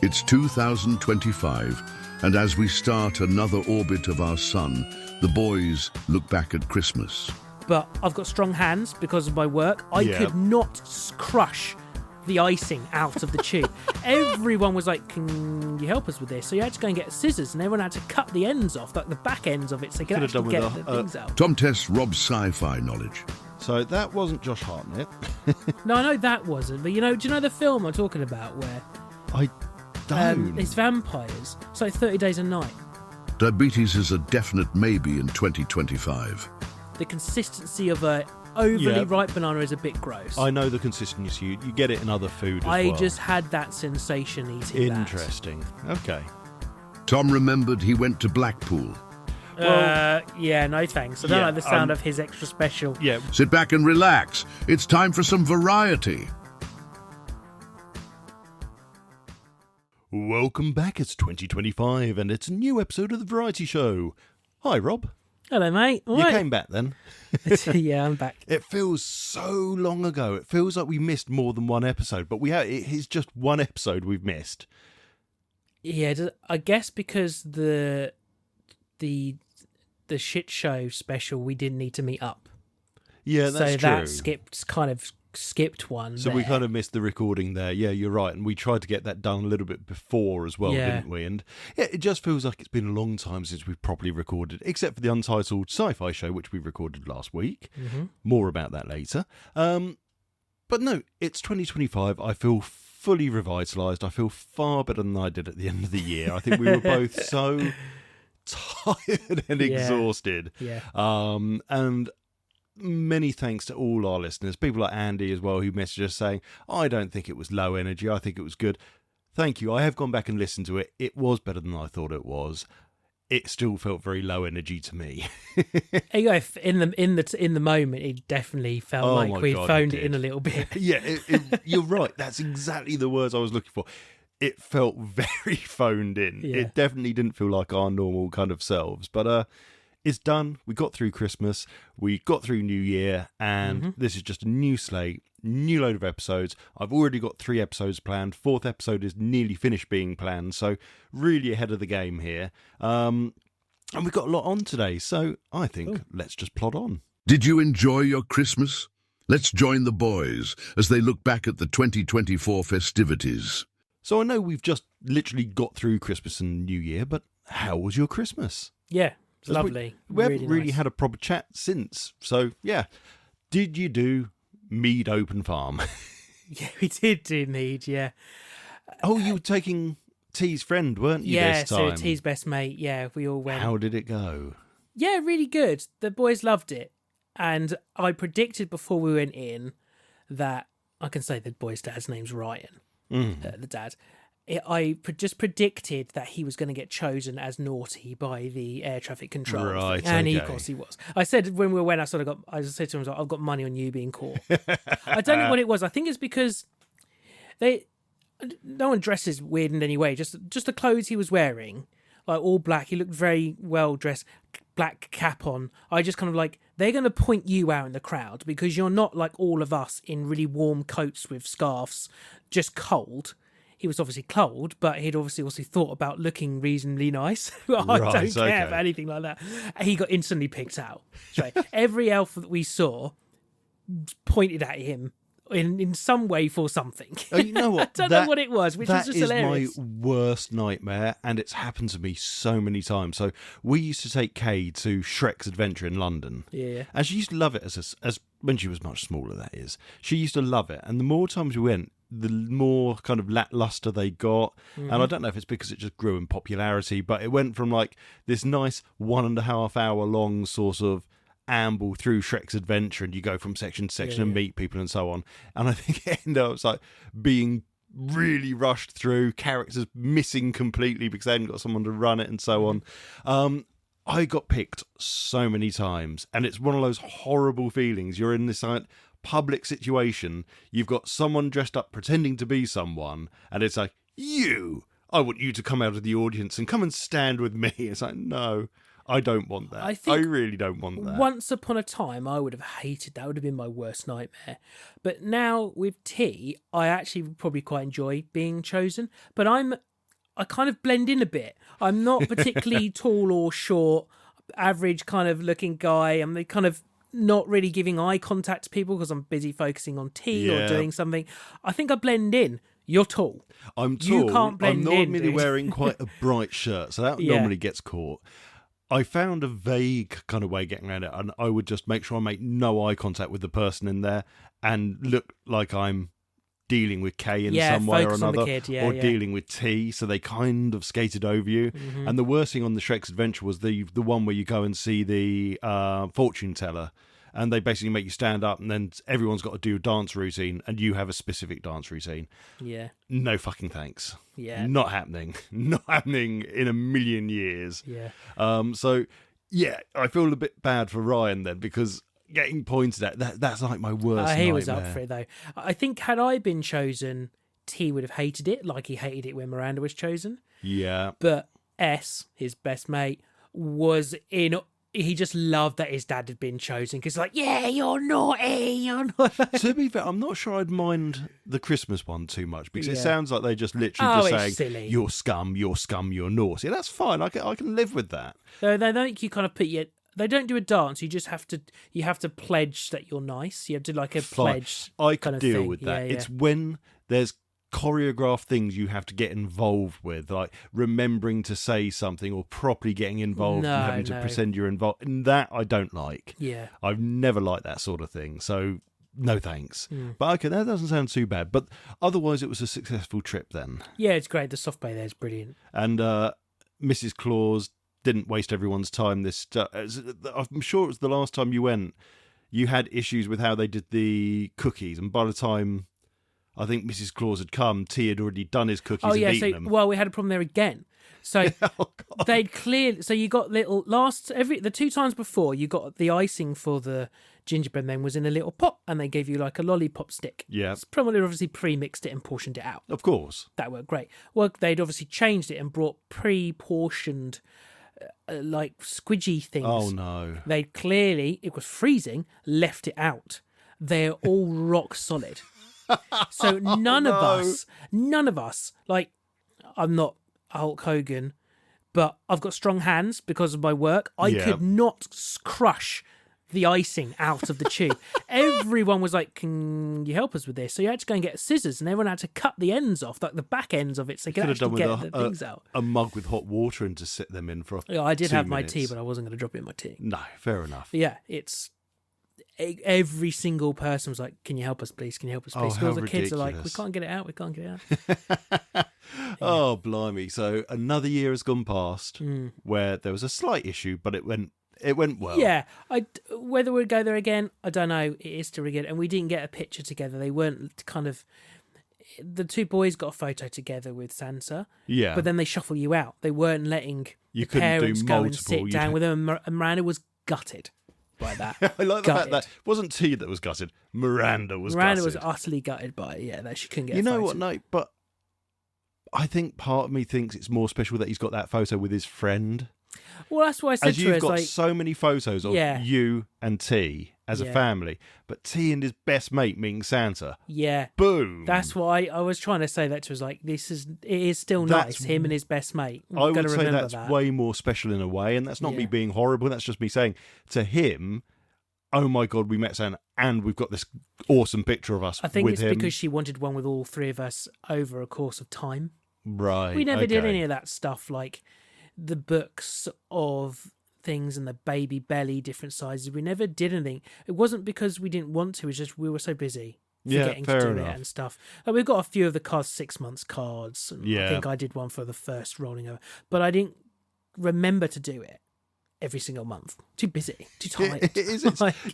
It's 2025, and as we start another orbit of our sun, the boys look back at Christmas. But I've got strong hands because of my work. I could not crush the icing out of the tube. Everyone was like, can you help us with this? So you had to go and get scissors, and everyone had to cut the ends off, like the back ends of it, so you could actually get the things out. Tom tests Rob's sci-fi knowledge. So that wasn't Josh Hartnett. No, I know that wasn't. But do you know the film I'm talking about where... I don't. It's vampires. It's like 30 Days a Night. Diabetes is a definite maybe in 2025. The consistency of a overly ripe banana is a bit gross. I know the consistency. You get it in other food as well. I just had that sensation eating that. Interesting. Okay. Tom remembered he went to Blackpool. Yeah, no thanks. I don't like the sound of his extra special. Yeah. Sit back and relax. It's time for some variety. Welcome back. It's 2025 and it's a new episode of The Variety Show. Hi, Rob. Hello, mate. All you right. came back then. Yeah, I'm back. It feels so long ago. It feels like we missed more than one episode, but it is just one episode we've missed. Yeah, I guess because the shit show special, we didn't need to meet up. Yeah, that's true. So that skipped one. So we kind of missed the recording there. Yeah, you're right. And we tried to get that done a little bit before as well, didn't we? And yeah, it just feels like it's been a long time since we've properly recorded, except for the Untitled Sci-Fi show, which we recorded last week. Mm-hmm. More about that later. But no, it's 2025. I feel fully revitalised. I feel far better than I did at the end of the year. I think we were both so tired and exhausted. Yeah. And many thanks to all our listeners, people like Andy as well, who messaged us saying, I don't think it was low energy, I think it was good. Thank you. I have gone back and listened to it. It was better than I thought it was. It still felt very low energy to me. In the moment, it definitely felt like we phoned it in a little bit. Yeah, you're right. That's exactly the words I was looking for. It felt very phoned in. Yeah. It definitely didn't feel like our normal kind of selves. But it's done. We got through Christmas. We got through New Year. And this is just a new slate, new load of episodes. I've already got 3 episodes planned. 4th episode is nearly finished being planned. So really ahead of the game here. And we've got a lot on today. So I think let's just plod on. Did you enjoy your Christmas? Let's join the boys as they look back at the 2024 festivities. So I know we've just literally got through Christmas and New Year, but how was your Christmas? Yeah. Lovely. We haven't really had a proper chat since. So, yeah. Did you do Mead Open Farm? Yeah, we did do Mead, yeah. Oh, you were taking T's friend, weren't you, this time? Yeah, so T's best mate, yeah, we all went. How did it go? Yeah, really good. The boys loved it. And I predicted before we went in that, I can say the boy's dad's name's Ryan, the dad. I just predicted that he was going to get chosen as naughty by the air traffic control, right? And of course he was. I said when we went, I said to him, "I've got money on you being caught." I don't know what it was. I think it's because no one dresses weird in any way. Just the clothes he was wearing, like all black. He looked very well dressed, black cap on. I just kind of like, they're going to point you out in the crowd because you're not like all of us in really warm coats with scarves, just cold. He was obviously cold, but he'd obviously also thought about looking reasonably nice. I don't care about anything like that. He got instantly picked out. Right. Every elf that we saw pointed at him in some way for something. Oh, you know what? I don't know what it was, which was just hilarious. That is my worst nightmare, and it's happened to me so many times. So we used to take Kay to Shrek's Adventure in London. Yeah. And she used to love it as when she was much smaller, that is. She used to love it. And the more times we went, the more kind of lackluster they got. And I don't know if it's because it just grew in popularity, but it went from like this nice 1.5 hour long sort of amble through Shrek's Adventure, and you go from section to section and meet people and so on. And I think it ended up like being really rushed through, characters missing completely because they hadn't got someone to run it and so on. I got picked so many times, and it's one of those horrible feelings. You're in this like public situation, you've got someone dressed up pretending to be someone, and it's like, I want you to come out of the audience and come and stand with me. It's like, no, I don't want that. I really don't want that. Once upon a time, I would have hated that. Would have been my worst nightmare. But now with T, I actually probably quite enjoy being chosen. But I kind of blend in a bit. I'm not particularly tall or short, average kind of looking guy. I'm the kind of not really giving eye contact to people because I'm busy focusing on tea or doing something. I think I blend in. You're tall. I'm tall. You can't blend in. I'm normally wearing quite a bright shirt, so that normally gets caught. I found a vague kind of way of getting around it, and I would just make sure I make no eye contact with the person in there and look like I'm dealing with K in some way or another, or dealing with T, so they kind of skated over you. Mm-hmm. And the worst thing on the Shrek's Adventure was the one where you go and see the fortune teller, and they basically make you stand up, and then everyone's got to do a dance routine, and you have a specific dance routine. Yeah. No fucking thanks. Yeah. Not happening. Not happening in a million years. Yeah. So, yeah, I feel a bit bad for Ryan then, because getting pointed at, that's like my worst nightmare. He was up for it, though. I think had I been chosen, T would have hated it, like he hated it when Miranda was chosen. Yeah. But S, his best mate, was in... He just loved that his dad had been chosen because, like, yeah, you're naughty, you're naughty. To be fair, I'm not sure I'd mind the Christmas one too much because it sounds like they just literally just saying, silly. You're scum, you're naughty. That's fine. I can live with that. They don't. You kind of put your. They don't do a dance. You just have to. You have to pledge that you're nice. You have to like a pledge. I kind could of deal thing. with that. Yeah. It's when there's choreographed things you have to get involved with, like remembering to say something or properly getting involved and having to pretend you're involved. And that I don't like. Yeah. I've never liked that sort of thing. So no thanks. But okay, that doesn't sound too bad. But otherwise it was a successful trip then. Yeah, it's great. The soft bay there is brilliant. And Mrs. Claus didn't waste everyone's time. I'm sure it was the last time you went, you had issues with how they did the cookies, and by the time I think Mrs. Claus had come, T had already done his cookies and eaten them. Well, we had a problem there again. So they'd clearly... So you got little... The 2 times before, you got the icing for the gingerbread men was in a little pot, and they gave you like a lollipop stick. Yeah. It's probably obviously pre-mixed it and portioned it out. Of course. That worked great. Well, they'd obviously changed it and brought pre-portioned... like squidgy things. Oh no. They clearly, it was freezing, left it out. They're all rock solid. So none of us, like, I'm not Hulk Hogan, but I've got strong hands because of my work. I could not crush the icing out of the tube. Everyone was like, can you help us with this? So you had to go and get scissors, and everyone had to cut the ends off, like the back ends of it, so you could actually get the things out. A mug with hot water and to sit them in for I did have 2 my minutes. tea, but I wasn't going to drop it in my tea. No, fair enough. But yeah, it's... Every single person was like, can you help us, please? Can you help us, please? Oh, All the kids are ridiculous. like, we can't get it out, we can't get it out. Oh, blimey. So another year has gone past where there was a slight issue, but it went well. Yeah, whether we'd go there again, I don't know. It is still again, and we didn't get a picture together. They weren't kind of... The 2 boys got a photo together with Sansa, Yeah. but then they shuffle you out. They weren't letting You the couldn't do parents go and multiple, sit down with them, and Miranda was gutted by that. I like the fact Gutted. that it wasn't T that was gutted. Miranda was Miranda gutted. was utterly gutted by it, yeah, that she couldn't get You a know photo. what, no, but I think part of me thinks it's more special that he's got that photo with his friend. Well, that's why I said As to her, you've it's got like... so many photos of you and T as a family, but T and his best mate meeting Santa. Yeah. Boom. That's why I was trying to say that to her, was like, it is still nice, him and his best mate. I would say that's way more special in a way, and that's not me being horrible, that's just me saying to him, oh my God, we met Santa, and we've got this awesome picture of us with him. I think it's because she wanted one with all 3 of us over a course of time. Right. We never did any of that stuff, like the books of things and the baby belly, different sizes. We never did anything. It wasn't because we didn't want to, it's just we were so busy forgetting to do it and stuff. Like, we've got a few of the cards, 6 months cards. And I think I did one for the first rolling over, but I didn't remember to do it every single month. Too busy, too tired. It is.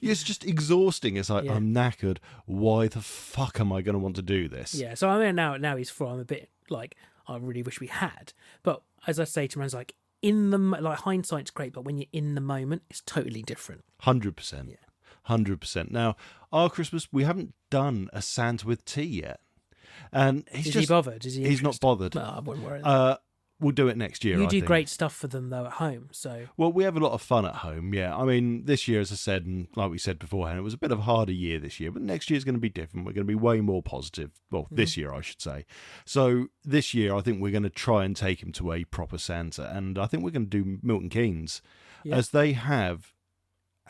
It's just exhausting. It's like, I'm knackered. Why the fuck am I going to want to do this? Yeah, so I mean, now he's 4. I'm a bit like, I really wish we had. But as I say to him, I was like, hindsight's great, but when you're in the moment, it's totally different. 100%. Yeah. 100%. Now, our Christmas, we haven't done a Santa with T yet. And he's he bothered? He's not bothered. No, I wouldn't worry. we'll do it next year. You I do think. great stuff for them though at home, so Well, we have a lot of fun at home, yeah. I mean, this year, as I said, and like we said beforehand, it was a bit of a harder year this year, but next year's going to be different. We're going to be way more positive. Well, this year, I should say. So this year, I think we're going to try and take him to a proper Santa, and I think we're going to do Milton Keynes, as they have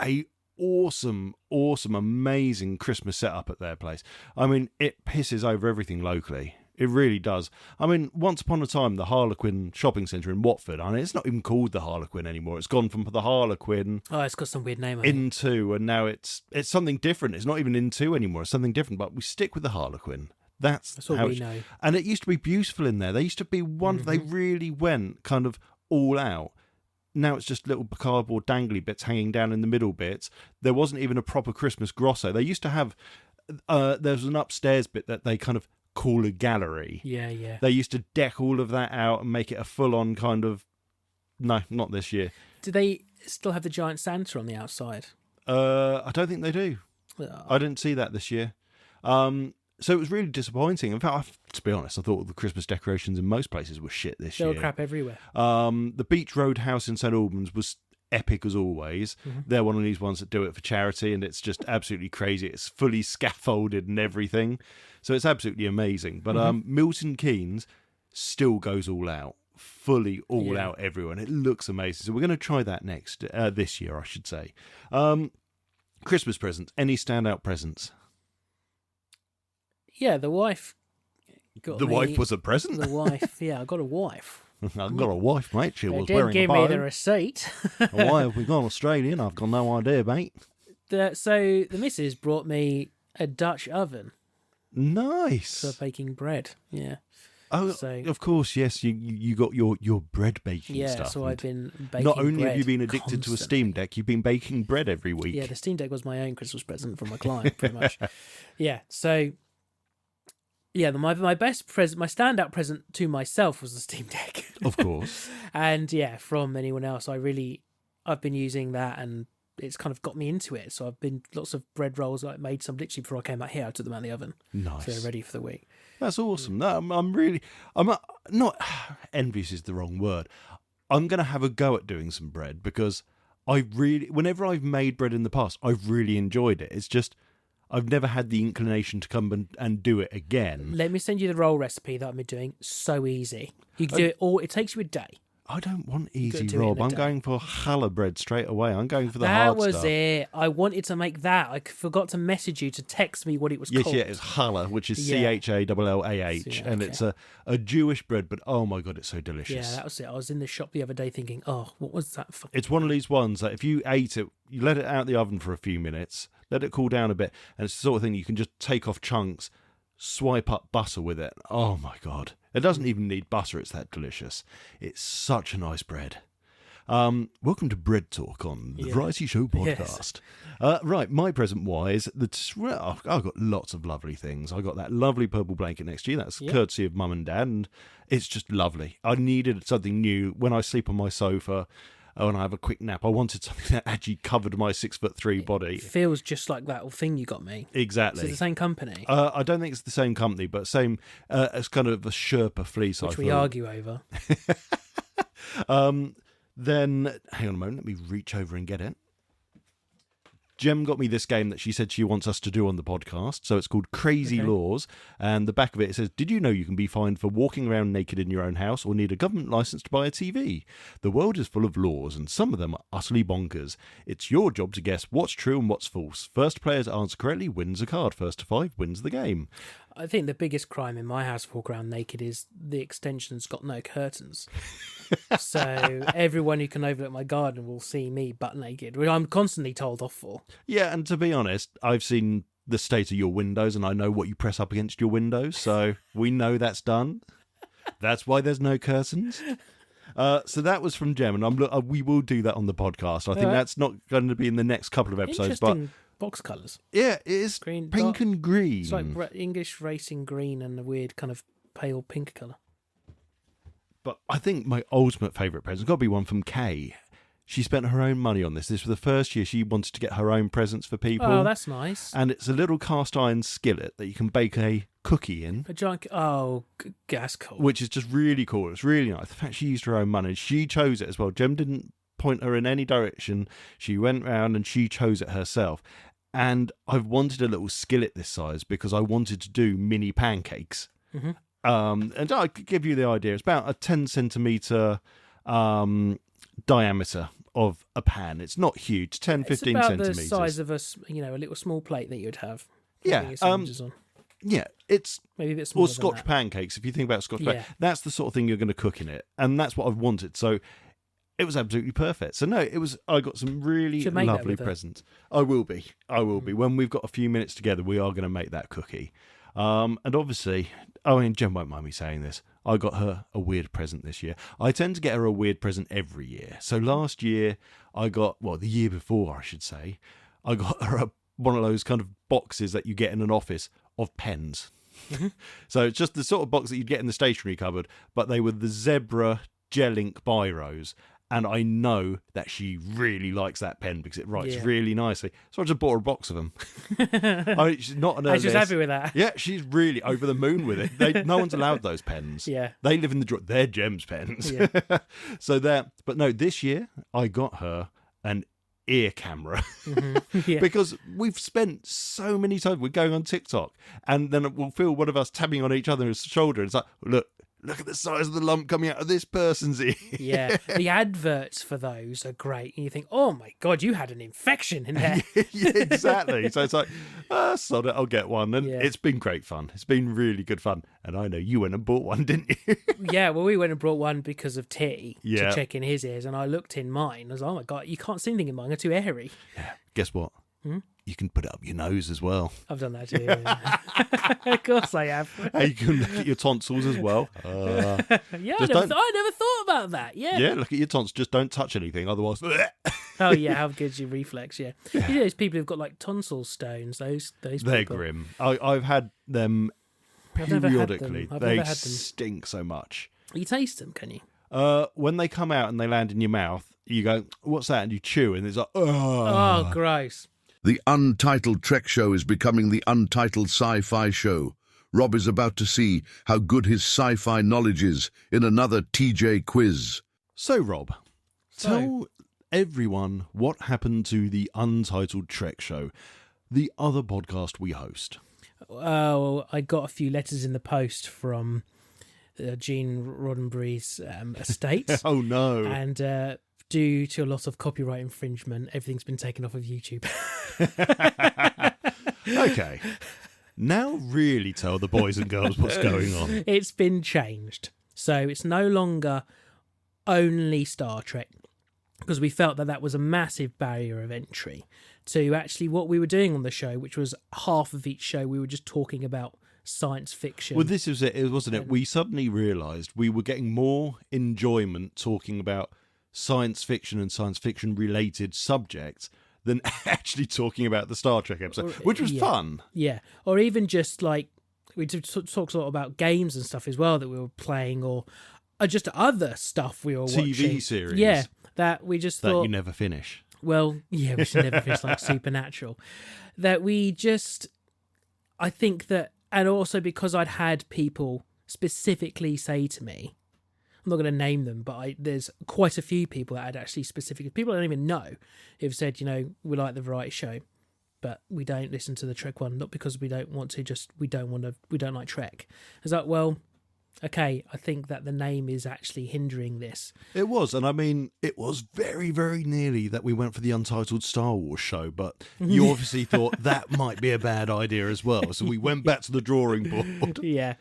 a awesome, amazing Christmas setup at their place. I mean, it pisses over everything locally. It really does. I mean, once upon a time, the Harlequin shopping centre in Watford, I mean, it's not even called the Harlequin anymore. It's gone from the Harlequin it's got some weird name on it. into, and now it's something different. It's not even into anymore. It's something different, but we stick with the Harlequin. That's what how we know. And it used to be beautiful in there. They used to be they really went kind of all out. Now it's just little cardboard dangly bits hanging down in the middle bits. There wasn't even a proper Christmas grosso. They used to have, there was an upstairs bit that they kind of call a gallery. Yeah. They used to deck all of that out and make it a full-on kind of... No, not this year. Do they still have the giant Santa on the outside? I don't think they do. I didn't see that this year. So it was really disappointing. In fact, to be honest, I thought the Christmas decorations in most places were shit this year. There were crap everywhere. The Beach Road house in St Albans was epic as always. They're one of these ones that do it for charity, and it's just absolutely crazy. It's fully scaffolded and everything, so it's absolutely amazing. But Milton Keynes still goes all out, fully all out everywhere, and it looks amazing. So we're going to try that this year, I should say. Christmas presents. Any standout presents? Yeah, the wife got The me, wife was a present? The wife, yeah, I got a wife. I've got a wife, mate. She was They wearing didn't a give me bow. the receipt. Why have we gone Australian? I've got no idea, mate. So the missus brought me a Dutch oven Nice. for baking bread. Yeah. Oh, So- of course, yes. You got your bread baking Yeah, stuff. so and I've been baking not only have bread you been addicted to a Steam Deck, you've been baking bread every week. Yeah, the Steam Deck was my own Christmas present from my client, pretty much. Yeah, so... Yeah, my best present, my standout present to myself was the Steam Deck. Of course. And yeah, from anyone else, I've been using that, and it's kind of got me into it. So I've been lots of bread rolls. I made some literally before I came out here. I took them out of the oven. Nice. So they're ready for the week. That's awesome. No, I'm not envious is the wrong word. I'm going to have a go at doing some bread because whenever I've made bread in the past, I've really enjoyed it. It's just, I've never had the inclination to come and do it again. Let me send you the roll recipe that I've been doing. So easy. You can do it all. It takes you a day. I don't want easy, do it in Rob. a I'm day. going for challah bread straight away. I'm going for the That hard was stuff. it. I wanted to make that. I forgot to message you to text me what it was Yes, called. yeah, it's challah, which is Yeah. CHALLAH, Yeah, and okay. it's a Jewish bread, but oh my God, it's so delicious. Yeah, that was it. I was in the shop the other day thinking, oh, what was that for? It's one of these ones that if you ate it, you let it out of the oven for a few minutes, let it cool down a bit, and it's the sort of thing you can just take off chunks, swipe up butter with it. Oh my God. It doesn't even need butter, it's that delicious. It's such a nice bread. Welcome to Bread Talk on the Variety Show podcast. Right, my present wise, I've got lots of lovely things. I got that lovely purple blanket next to you. That's courtesy of Mum and Dad, and it's just lovely. I needed something new when I sleep on my sofa. When I have a quick nap, I wanted something that actually covered my 6'3" body. It feels just like that old thing you got me. Exactly. It's the same company, I don't think it's the same company, but same. It's kind of a Sherpa fleece. which we argue over. Then, hang on a moment, let me reach over and get it. Jem got me this game that she said she wants us to do on the podcast. So it's called Crazy Laws. And the back of it says, did you know you can be fined for walking around naked in your own house or need a government license to buy a TV? The world is full of laws and some of them are utterly bonkers. It's your job to guess what's true and what's false. First player to answer correctly wins a card. First to 5 wins the game. I think the biggest crime in my house, walk around naked, is the extension's got no curtains. So everyone who can overlook my garden will see me butt naked, which I'm constantly told off for. Yeah, and to be honest, I've seen the state of your windows and I know what you press up against your windows, so we know that's done. That's why there's no curtains. So that was from Jem, and we will do that on the podcast. I think that's not going to be in the next couple of episodes, but Interesting box colours. yeah, it is Green, pink dark- and green. It's like English racing green and a weird kind of pale pink colour. But I think my ultimate favourite present's got to be one from Kay. she spent her own money on this. This was the first year she wanted to get her own presents for people. Oh, that's nice. And it's a little cast iron skillet that you can bake a cookie in. A giant. That's cool. Which is just really cool. It's really nice. The fact she used her own money, she chose it as well. Jem didn't point her in any direction. She went round and she chose it herself. And I've wanted a little skillet this size because I wanted to do mini pancakes. Mm-hmm. And I could give you the idea. It's about a 10 centimetre diameter of a pan. It's not huge, 10, 15 it's about centimetres. the size of a little small plate that you'd have. Yeah. On. Yeah, it's... Maybe a bit smaller Or Scotch pancakes, if you think about Scotch pancakes. That's the sort of thing you're going to cook in it. And that's what I've wanted. So it was absolutely perfect. So no, I got some really lovely presents. I will be. When we've got a few minutes together, we are going to make that cookie. And obviously, Jem won't mind me saying this, I got her a weird present this year. I tend to get her a weird present every year. So last year, the year before, I should say, I got her one of those kind of boxes that you get in an office of pens. Mm-hmm. So it's just the sort of box that you'd get in the stationery cupboard, but they were the zebra gel ink biros. And I know that she really likes that pen because it writes really nicely. So I just bought her a box of them. She's not on her list. She's happy with that. Yeah, she's really over the moon with it. No one's allowed those pens. Yeah. They live in the drawer. They're Jem's pens. Yeah. So but no, this year I got her an ear camera. Mm-hmm. Yeah. Because we've spent so many times, we're going on TikTok and then we'll feel one of us tapping on each other's shoulder. And it's like, look at the size of the lump coming out of this person's ear. Yeah, the adverts for those are great. And you think, oh my God, you had an infection in there. Yeah, exactly. So it's like, sod it, I'll get one. And it's been great fun. It's been really good fun. And I know you went and bought one, didn't you? Yeah, well, we went and brought one because of T to check in his ears. And I looked in mine. I was like, oh my God, you can't see anything in mine. They're too airy. Yeah, guess what? You can put it up your nose as well. I've done that too. Of course I have. You can look at your tonsils as well. I never thought about that. Yeah. Yeah, look at your tonsils. Just don't touch anything, otherwise. Oh yeah, how good's your reflex? Yeah. You know, those people who've got like tonsil stones. Those They're people. grim. I've had them periodically. They stink so much. You taste them, can you? When they come out and they land in your mouth, you go, "What's that?" And you chew, and it's like, oh, gross. The Untitled Trek Show is becoming the Untitled Sci-Fi Show. Rob is about to see how good his sci-fi knowledge is in another TJ quiz. So, Rob, tell everyone what happened to the Untitled Trek Show, the other podcast we host. Well, I got a few letters in the post from Gene Roddenberry's estate. Oh, no. And due to a lot of copyright infringement, everything's been taken off of YouTube. Okay. Now really tell the boys and girls what's going on. It's been changed. So it's no longer only Star Trek, because we felt that was a massive barrier of entry to actually what we were doing on the show, which was half of each show we were just talking about science fiction. Well, this was it, wasn't it? We suddenly realised we were getting more enjoyment talking about science fiction and science fiction related subjects than actually talking about the Star Trek episode, which was fun. Yeah, or even just like we talked sort of about games and stuff as well that we were playing, or just other stuff we were watching. TV series. Yeah, that we just thought that you never finish. Well, yeah, we should never finish like Supernatural. That we just, I think that, and also because I'd had people specifically say to me, I'm not going to name them, but there's quite a few people that had actually specific people I don't even know who've said, we like the variety show, but we don't listen to the Trek one, not because we don't want to, just we don't like Trek. It's like, well, okay, I think that the name is actually hindering this. It was, and I mean, it was very, very nearly that we went for the Untitled Star Wars show, but you obviously thought that might be a bad idea as well, so we went back to the drawing board. Yeah.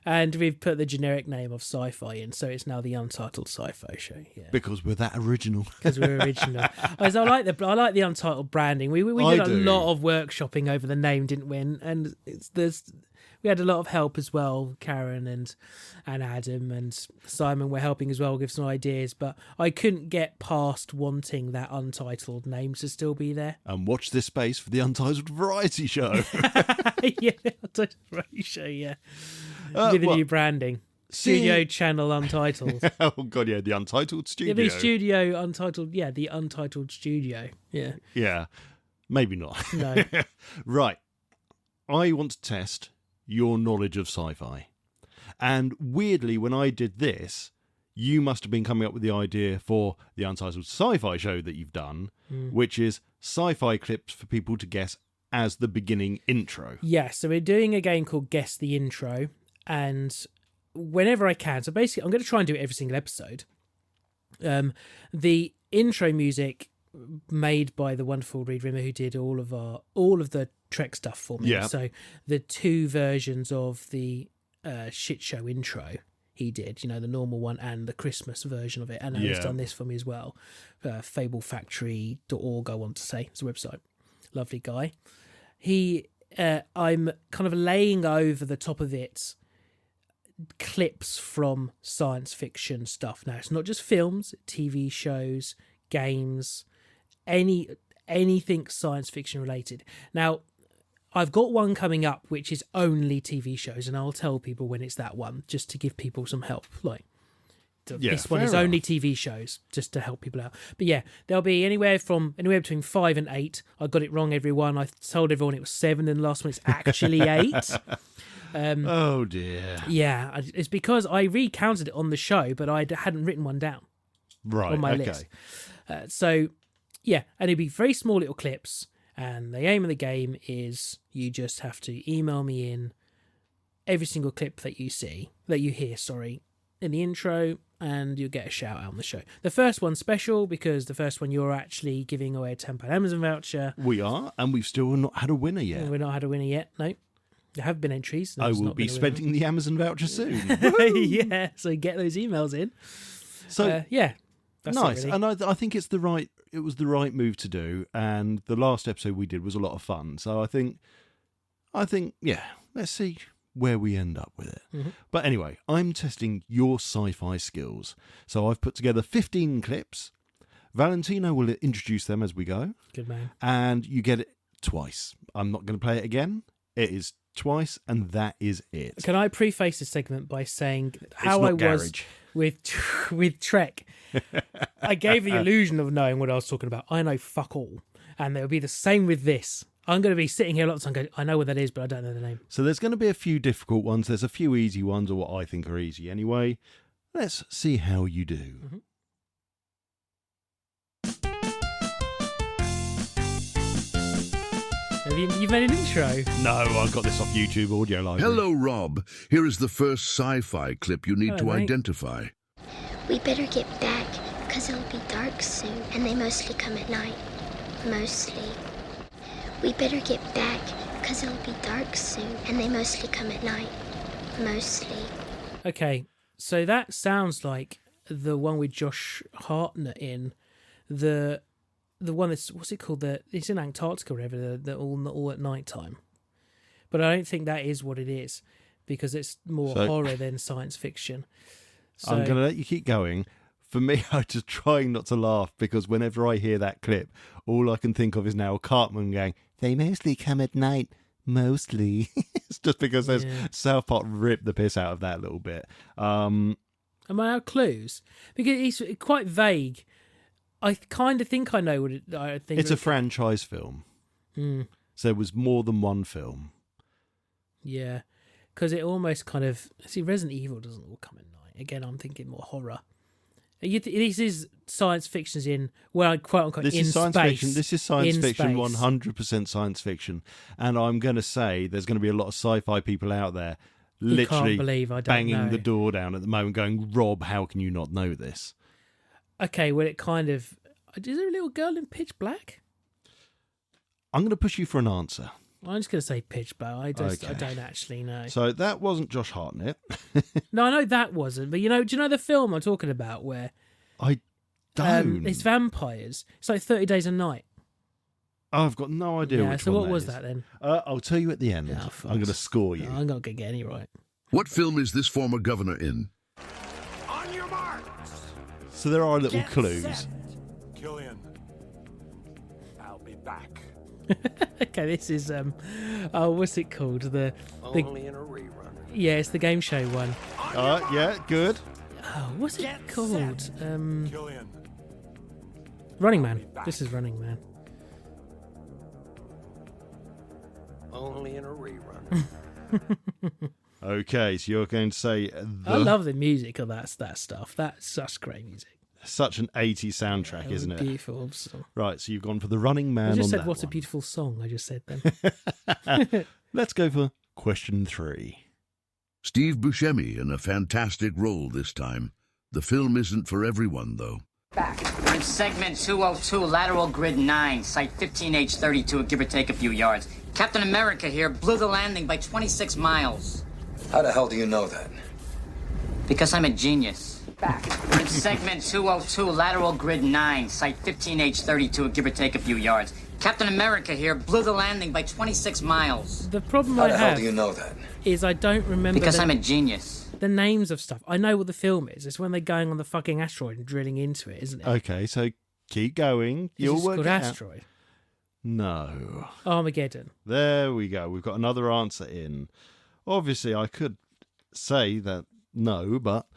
And we've put the generic name of Sci-Fi in, so it's now the Untitled Sci-Fi Show. Yeah, because we're that original. Because we're original. I like the Untitled branding. We did a lot of workshopping over the name, didn't we? And we had a lot of help as well. Karen and Adam and Simon were helping as well, give some ideas. But I couldn't get past wanting that Untitled name to still be there. And watch this space for the Untitled Variety Show. Yeah, Untitled Variety Show. Yeah. With the new branding. Studio Channel Untitled. Oh god, yeah, the Untitled Studio. Yeah, the Studio Untitled. Yeah, the Untitled Studio. Yeah. Yeah, maybe not. No. Right. I want to test your knowledge of sci-fi. And weirdly, when I did this, you must have been coming up with the idea for the Untitled Sci-Fi show that you've done, which is sci-fi clips for people to guess as the beginning intro. Yeah, so we're doing a game called Guess the Intro, and whenever I can, so basically I'm going to try and do it every single episode. The intro music made by the wonderful Reed Rimmer, who did all of the Trek stuff for me. Yeah. So the 2 versions of the shit show intro he did, the normal one and the Christmas version of it, and he's done this for me as well. Fablefactory.org, I want to say, is the website. Lovely guy. I'm kind of laying over the top of it clips from science fiction stuff. Now, it's not just films, TV shows, games, anything science fiction related. Now, I've got one coming up which is only TV shows, and I'll tell people when it's that one, just to give people some help. This one is only TV shows, just to help people out. But yeah, there'll be anywhere between 5 and 8. I got it wrong, everyone. I told everyone it was 7, and the last one it's actually 8. Oh dear. Yeah, it's because I recounted it on the show, but I hadn't written one down on my list. So yeah, and it'll be very small little clips. And the aim of the game is you just have to email me in every single clip that you hear, in the intro, and you'll get a shout out on the show. The first one's special because the first one you're actually giving away a £10 Amazon voucher. We are, and we've still not had a winner yet. We've not had a winner yet, no. There have been entries. I will be spending the Amazon voucher soon. Yeah, so get those emails in. So yeah, that's nice, it, really. and I think it was the right move to do. And the last episode we did was a lot of fun. So I think, yeah, let's see where we end up with it. Mm-hmm. But anyway, I'm testing your sci-fi skills. So I've put together 15 clips. Valentino will introduce them as we go. Good man. And you get it twice. I'm not going to play it again. It is twice, and that is it. Can I preface this segment by saying how I was with Trek? I gave the illusion of knowing what I was talking about. I know fuck all. And it'll be the same with this. I'm going to be sitting here a lot of time going, I know what that is, but I don't know the name. So there's going to be a few difficult ones. There's a few easy ones, or what I think are easy anyway. Let's see how you do. Mm-hmm. You've made an intro. No, I got this off YouTube Audio Library. Hello, Rob. Here is the first sci-fi clip you need to mate. identify. We better get back, because it'll be dark soon, and they mostly come at night. Mostly. We better get back, because it'll be dark soon, and they mostly come at night. Mostly. Okay, so that sounds like the one with Josh Hartnett in the one that's, what's it called? It's in Antarctica or whatever, the all at night time. But I don't think that is what it is, because it's more horror than science fiction. So, I'm going to let you keep going. For me, I'm just trying not to laugh, because whenever I hear that clip, all I can think of is now Cartman going, they mostly come at night. Mostly. It's just because there's South Park ripped the piss out of that a little bit. Am I out clues? Because it's quite vague. I kind of think I know what I think. It's a franchise film. Mm. So there was more than one film. Yeah. Because it almost kind of... See, Resident Evil doesn't all come at night. Again, I'm thinking more horror. This is science fiction's in, well, quote unquote, this in is science space. Fiction. This is science fiction, space. 100% science fiction. And I'm going to say there's going to be a lot of sci-fi people out there literally banging the door down at the moment going, Rob, how can you not know this? Okay, well, it kind of... Is there a little girl in Pitch Black? I'm going to push you for an answer. I'm just going to say Pitch Black. I don't actually know. So that wasn't Josh Hartnett. No, I know that wasn't. But do you know the film I'm talking about where... I don't. It's vampires. It's like 30 Days a Night. I've got no idea which one so what that was is. that then? I'll tell you at the end. Oh, I'm going to score you. No, I'm not going to get any right. What film is this former governor in? On your marks. So there are little Get clues. set. Killian, I'll be back. Okay, this is what's it called? Only in a rerun. Yeah, it's the game show one. Yeah, good. Oh, what's it called? Killian. Running Man. This is Running Man. Only in a rerun. Okay, so you're going to say I love the music of that stuff. That's such great music. such an 80s soundtrack, isn't it? Beautiful song. Right, so you've gone for the Running Man. I just on said, that what a one. beautiful song. I just said then. Let's go for question 3. Steve Buscemi in a fantastic role this time. The film isn't for everyone, though. We're in segment 202, lateral grid 9, site 15H32, give or take a few yards. Captain America here blew the landing by 26 miles. How the hell do you know that? Because I'm a genius. We're in segment 202, lateral grid 9, site 15H32, give or take a few yards. Captain America here blew the landing by 26 miles. The problem How I the hell have do you know that? is I don't remember Because I'm a genius. the names of stuff. I know what the film is. It's when they're going on the fucking asteroid and drilling into it, isn't it? Okay, so keep going. You'll Is it work called it out. Asteroid? No. Armageddon. There we go. We've got another answer in. Obviously, I could say that no, but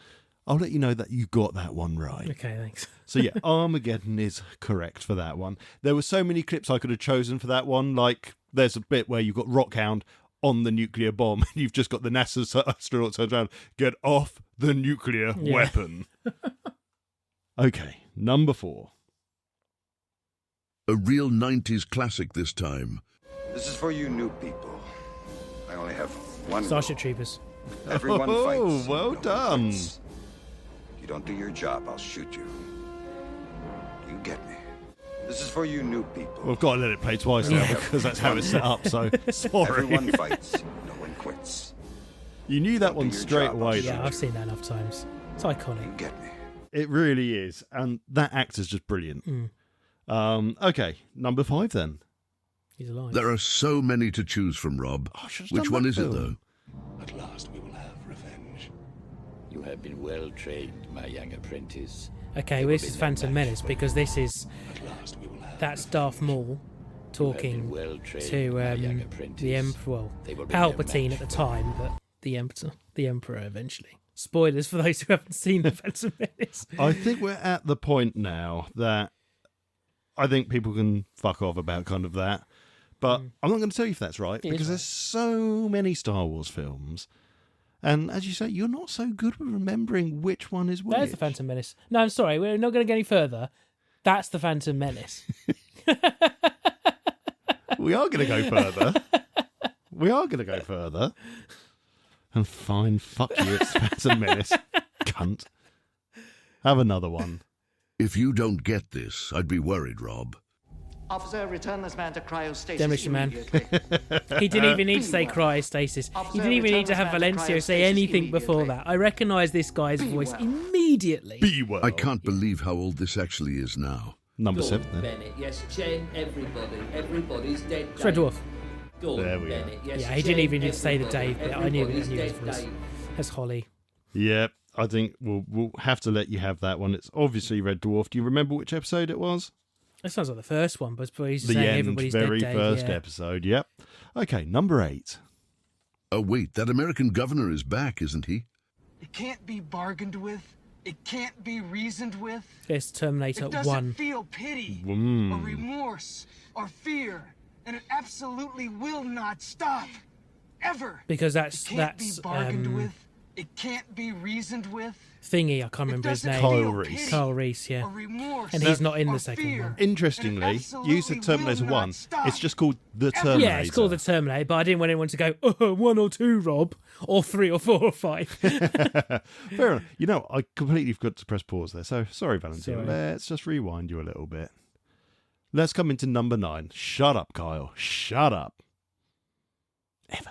I'll let you know that you got that one right. Okay, thanks. So yeah, Armageddon is correct for that one. There were so many clips I could have chosen for that one. Like, there's a bit where you've got Rockhound on the nuclear bomb, and you've just got the NASA astronaut turns around, get off the nuclear weapon. Okay, number 4. A real 90s classic this time. This is for you new people. I only have one Starship rule. Troopers. Everyone Oh, fights. well No one done. quits. If you don't do your job, I'll shoot you. You get me. This is for you new people. Well, I've got to let it play twice now because that's how it's set up, so sorry. Everyone fights. No one quits. You knew that one Do your straight job, away. I'll Yeah, didn't I've you? seen that enough times. It's You iconic. get me. It really is. And that actor's just brilliant. Okay, number 5 then. He's alive. There are so many to choose from, Rob. I should've Which done one that is it, film. though? At last we will have revenge. You have been well trained, my young apprentice. Okay, well, this is Phantom Menace because this is At last we will have that's Darth Maul talking well trained, to my young apprentice. the Emperor, well, They will be no Palpatine match at the for time, but the Emperor eventually. Spoilers for those who haven't seen the Phantom Menace. I think we're at the point now that I think people can fuck off about kind of that. But I'm not going to tell you if that's right, It is because right. there's so many Star Wars films. And as you say, you're not so good with remembering which one is which. There's the Phantom Menace. No, I'm sorry, we're not going to get any further. That's the Phantom Menace. We are going to go further. We are going to go further. And fine, fuck you, it's Phantom Menace. Cunt. Have another one. If you don't get this, I'd be worried, Rob. Officer, return this man to cryostasis Demolition Man. immediately. He didn't even need to say cryostasis. He didn't even need to have Valencio say anything before that. I recognise this guy's voice immediately. Be well. I can't believe how old this actually is now. Number 7 then. Bennett, yes, Chen, everybody's dead. It's Red Dwarf. Gordon There we are. Bennett, yes, Yeah, he didn't Chen, even need to say the Dave bit. I knew everybody's his dead, voice. Dave. That's Holly. Yep, I think we'll have to let you have that one. It's obviously Red Dwarf. Do you remember which episode it was? That sounds like the first one, but he's The saying end, everybody's very dead, Dave. first Yeah. episode. Yep. Okay, number 8. Oh, wait, that American governor is back, isn't he? It can't be bargained with. It can't be reasoned with. There's Terminator It doesn't 1. feel pity or remorse or fear, and it absolutely will not stop. Ever. Because It that's can't be bargained with. It can't be reasoned with. Thingy, I can't remember his name. Kyle Reese. Kyle Reese, yeah. Or remorse And he's not in or the second fear. one. Interestingly, you said Terminator 1. It's just called The Terminator. Yeah, it's called the Terminator, but I didn't want anyone to go, 1 or 2, Rob, or 3 or 4 or 5. Fair enough. You know, I completely forgot to press pause there. So sorry, Valentine. Sorry. Let's just rewind you a little bit. Let's come into number 9. Shut up, Kyle. Shut up. Ever.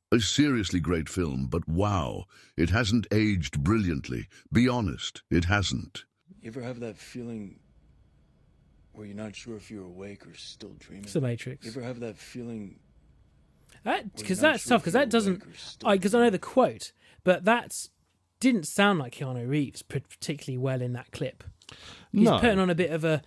A seriously great film, but wow, it hasn't aged brilliantly. Be honest, it hasn't. You ever have that feeling where you're not sure if you're awake or still dreaming? It's The Matrix. You ever have that feeling? Because not that's sure tough, if because you're that doesn't... awake or still Because I know the quote, but that didn't sound like Keanu Reeves particularly well in that clip. He's No. putting on a bit of a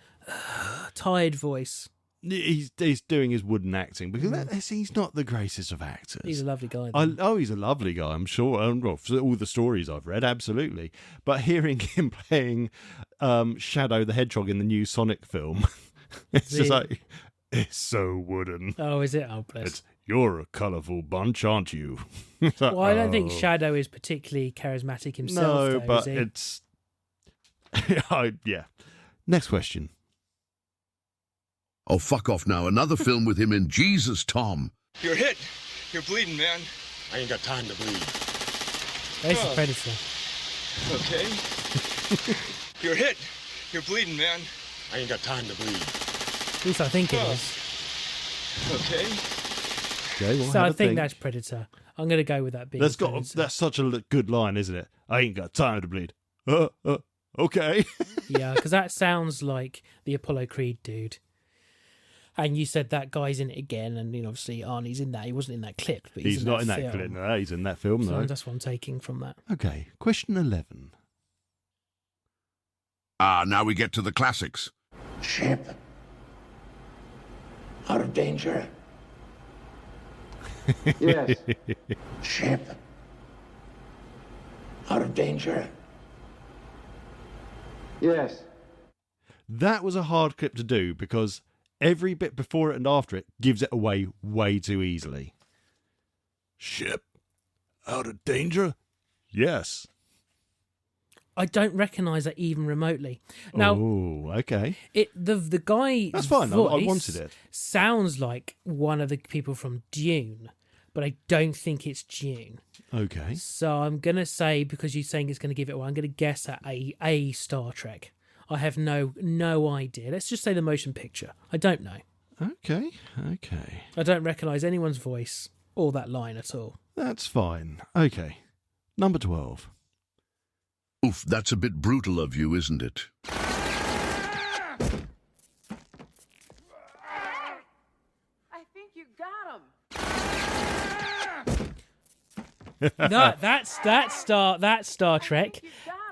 tired voice. he's doing his wooden acting because he's not the greatest of actors. He's a lovely guy. He's a lovely guy, I'm sure. Well, for all the stories I've read, absolutely. But hearing him playing Shadow the Hedgehog in the new Sonic film, it's just like, it's so wooden. Oh, is it? Oh, bless. You're a colourful bunch, aren't you? Like, well, I don't think Shadow is particularly charismatic himself. No, though, but is he? it's... yeah. Next question. Oh, fuck off now. Another film with him in. Jesus, Tom. You're hit. You're bleeding, man. I ain't got time to bleed. There's the Predator. Okay. You're hit. You're bleeding, man. I ain't got time to bleed. At least I think it is. Okay. Okay, well, So I think that's Predator. I'm going to go with that being Predator. That's such a good line, isn't it? I ain't got time to bleed. Okay. Yeah, because that sounds like the Apollo Creed dude. And you said that guy's in it again, and obviously Arnie's in that. He wasn't in that clip, but He's not in that that film. clip. No, he's in that film, So though. that's what I'm taking from that. Okay, question 11. Now we get to the classics. Ship. Out of danger. Yes. Ship. Out of danger. Yes. That was a hard clip to do because every bit before it and after it gives it away way too easily. Ship. Out of danger? Yes. I don't recognise that even remotely. Now, okay. The guy's That's fine. voice I wanted it. sounds like one of the people from Dune, but I don't think it's Dune. Okay. So I'm going to say, because you're saying it's going to give it away, I'm going to guess at a Star Trek. I have no idea. Let's just say the motion picture. I don't know. Okay. I don't recognise anyone's voice or that line at all. That's fine. Okay. Number 12. Oof, that's a bit brutal of you, isn't it? I think you got him. No, that's Star Trek.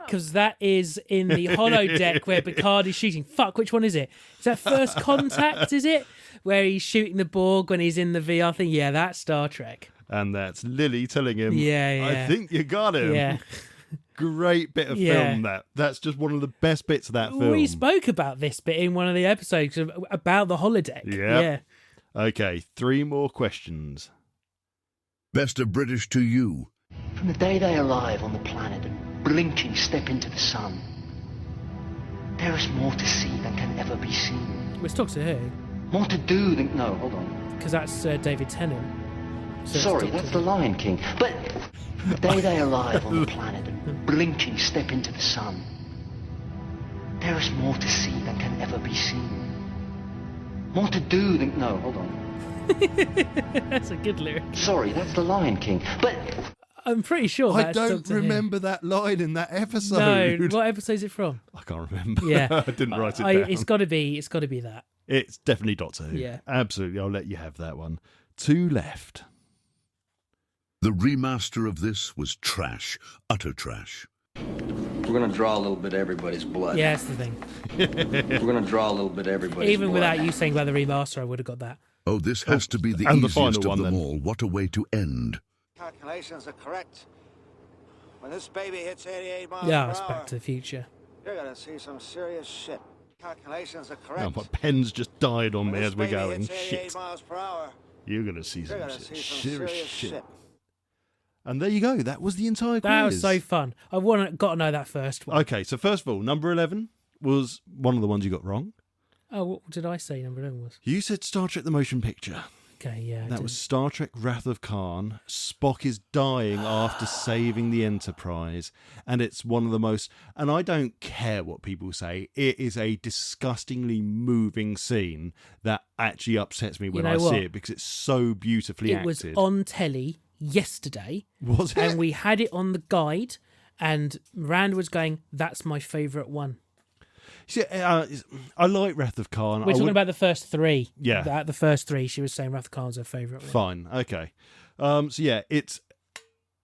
Because that is in the holodeck where Picard is shooting. Fuck, which one is it? Is that First Contact, is it? Where he's shooting the Borg when he's in the VR thing? Yeah, that's Star Trek. And that's Lily telling him, Yeah. I think you got him. Yeah. Great bit of film, that. That's just one of the best bits of that film. We spoke about this bit in one of the episodes about the holodeck. Yeah. Okay, 3 more questions. Best of British to you. From the day they arrive on the planet and blinking step into the sun, there is more to see than can ever be seen. Let's talk to who? More to do than... No, hold on. Because that's David Tennant. So Sorry, that's the Lion King. But the day they arrive on the planet and blinking step into the sun, there is more to see than can ever be seen. More to do than... No, hold on. That's a good lyric. Sorry, that's the Lion King. But I'm pretty sure I that's don't Dr. remember that line in that episode. No, what episode is it from? I can't remember. Yeah. I didn't write it down. It's got to be that. It's definitely Doctor Who. Yeah. Absolutely. I'll let you have that one. 2 left. The remaster of this was trash. Utter trash. We're gonna draw a little bit of everybody's blood. Yeah, that's the thing. We're gonna draw a little bit of everybody's Even blood. without you saying about the remaster, I would have got that. Oh, this has to be the and the easiest final of one, them then. all. What a way to end. Calculations are correct. When this baby hits 88 miles Yeah, per it's hour, Back to the Future. you're gonna see some serious shit. Calculations are correct. Oh, my pen's just died on When me this as we're baby going. hits 88 Shit. miles per hour, You're going to see you're some gonna see some serious serious shit. shit. And there you go. That was the entire quiz. That was so fun. I got to know that first one. Okay, so first of all, number 11 was one of the ones you got wrong. Oh, what did I say number 11 was? You said Star Trek the Motion Picture. Okay, yeah. That was Star Trek Wrath of Khan. Spock is dying after saving the Enterprise. And it's one of the most... And I don't care what people say. It is a disgustingly moving scene that actually upsets me when I see it because it's so beautifully acted. It was on telly yesterday. Was it? And we had it on the guide. And Rand was going, that's my favourite one. See, I like Wrath of Khan. We're talking about the first 3. Yeah. The first 3, she was saying Wrath of Khan's her favourite one. Fine, okay. So yeah, it's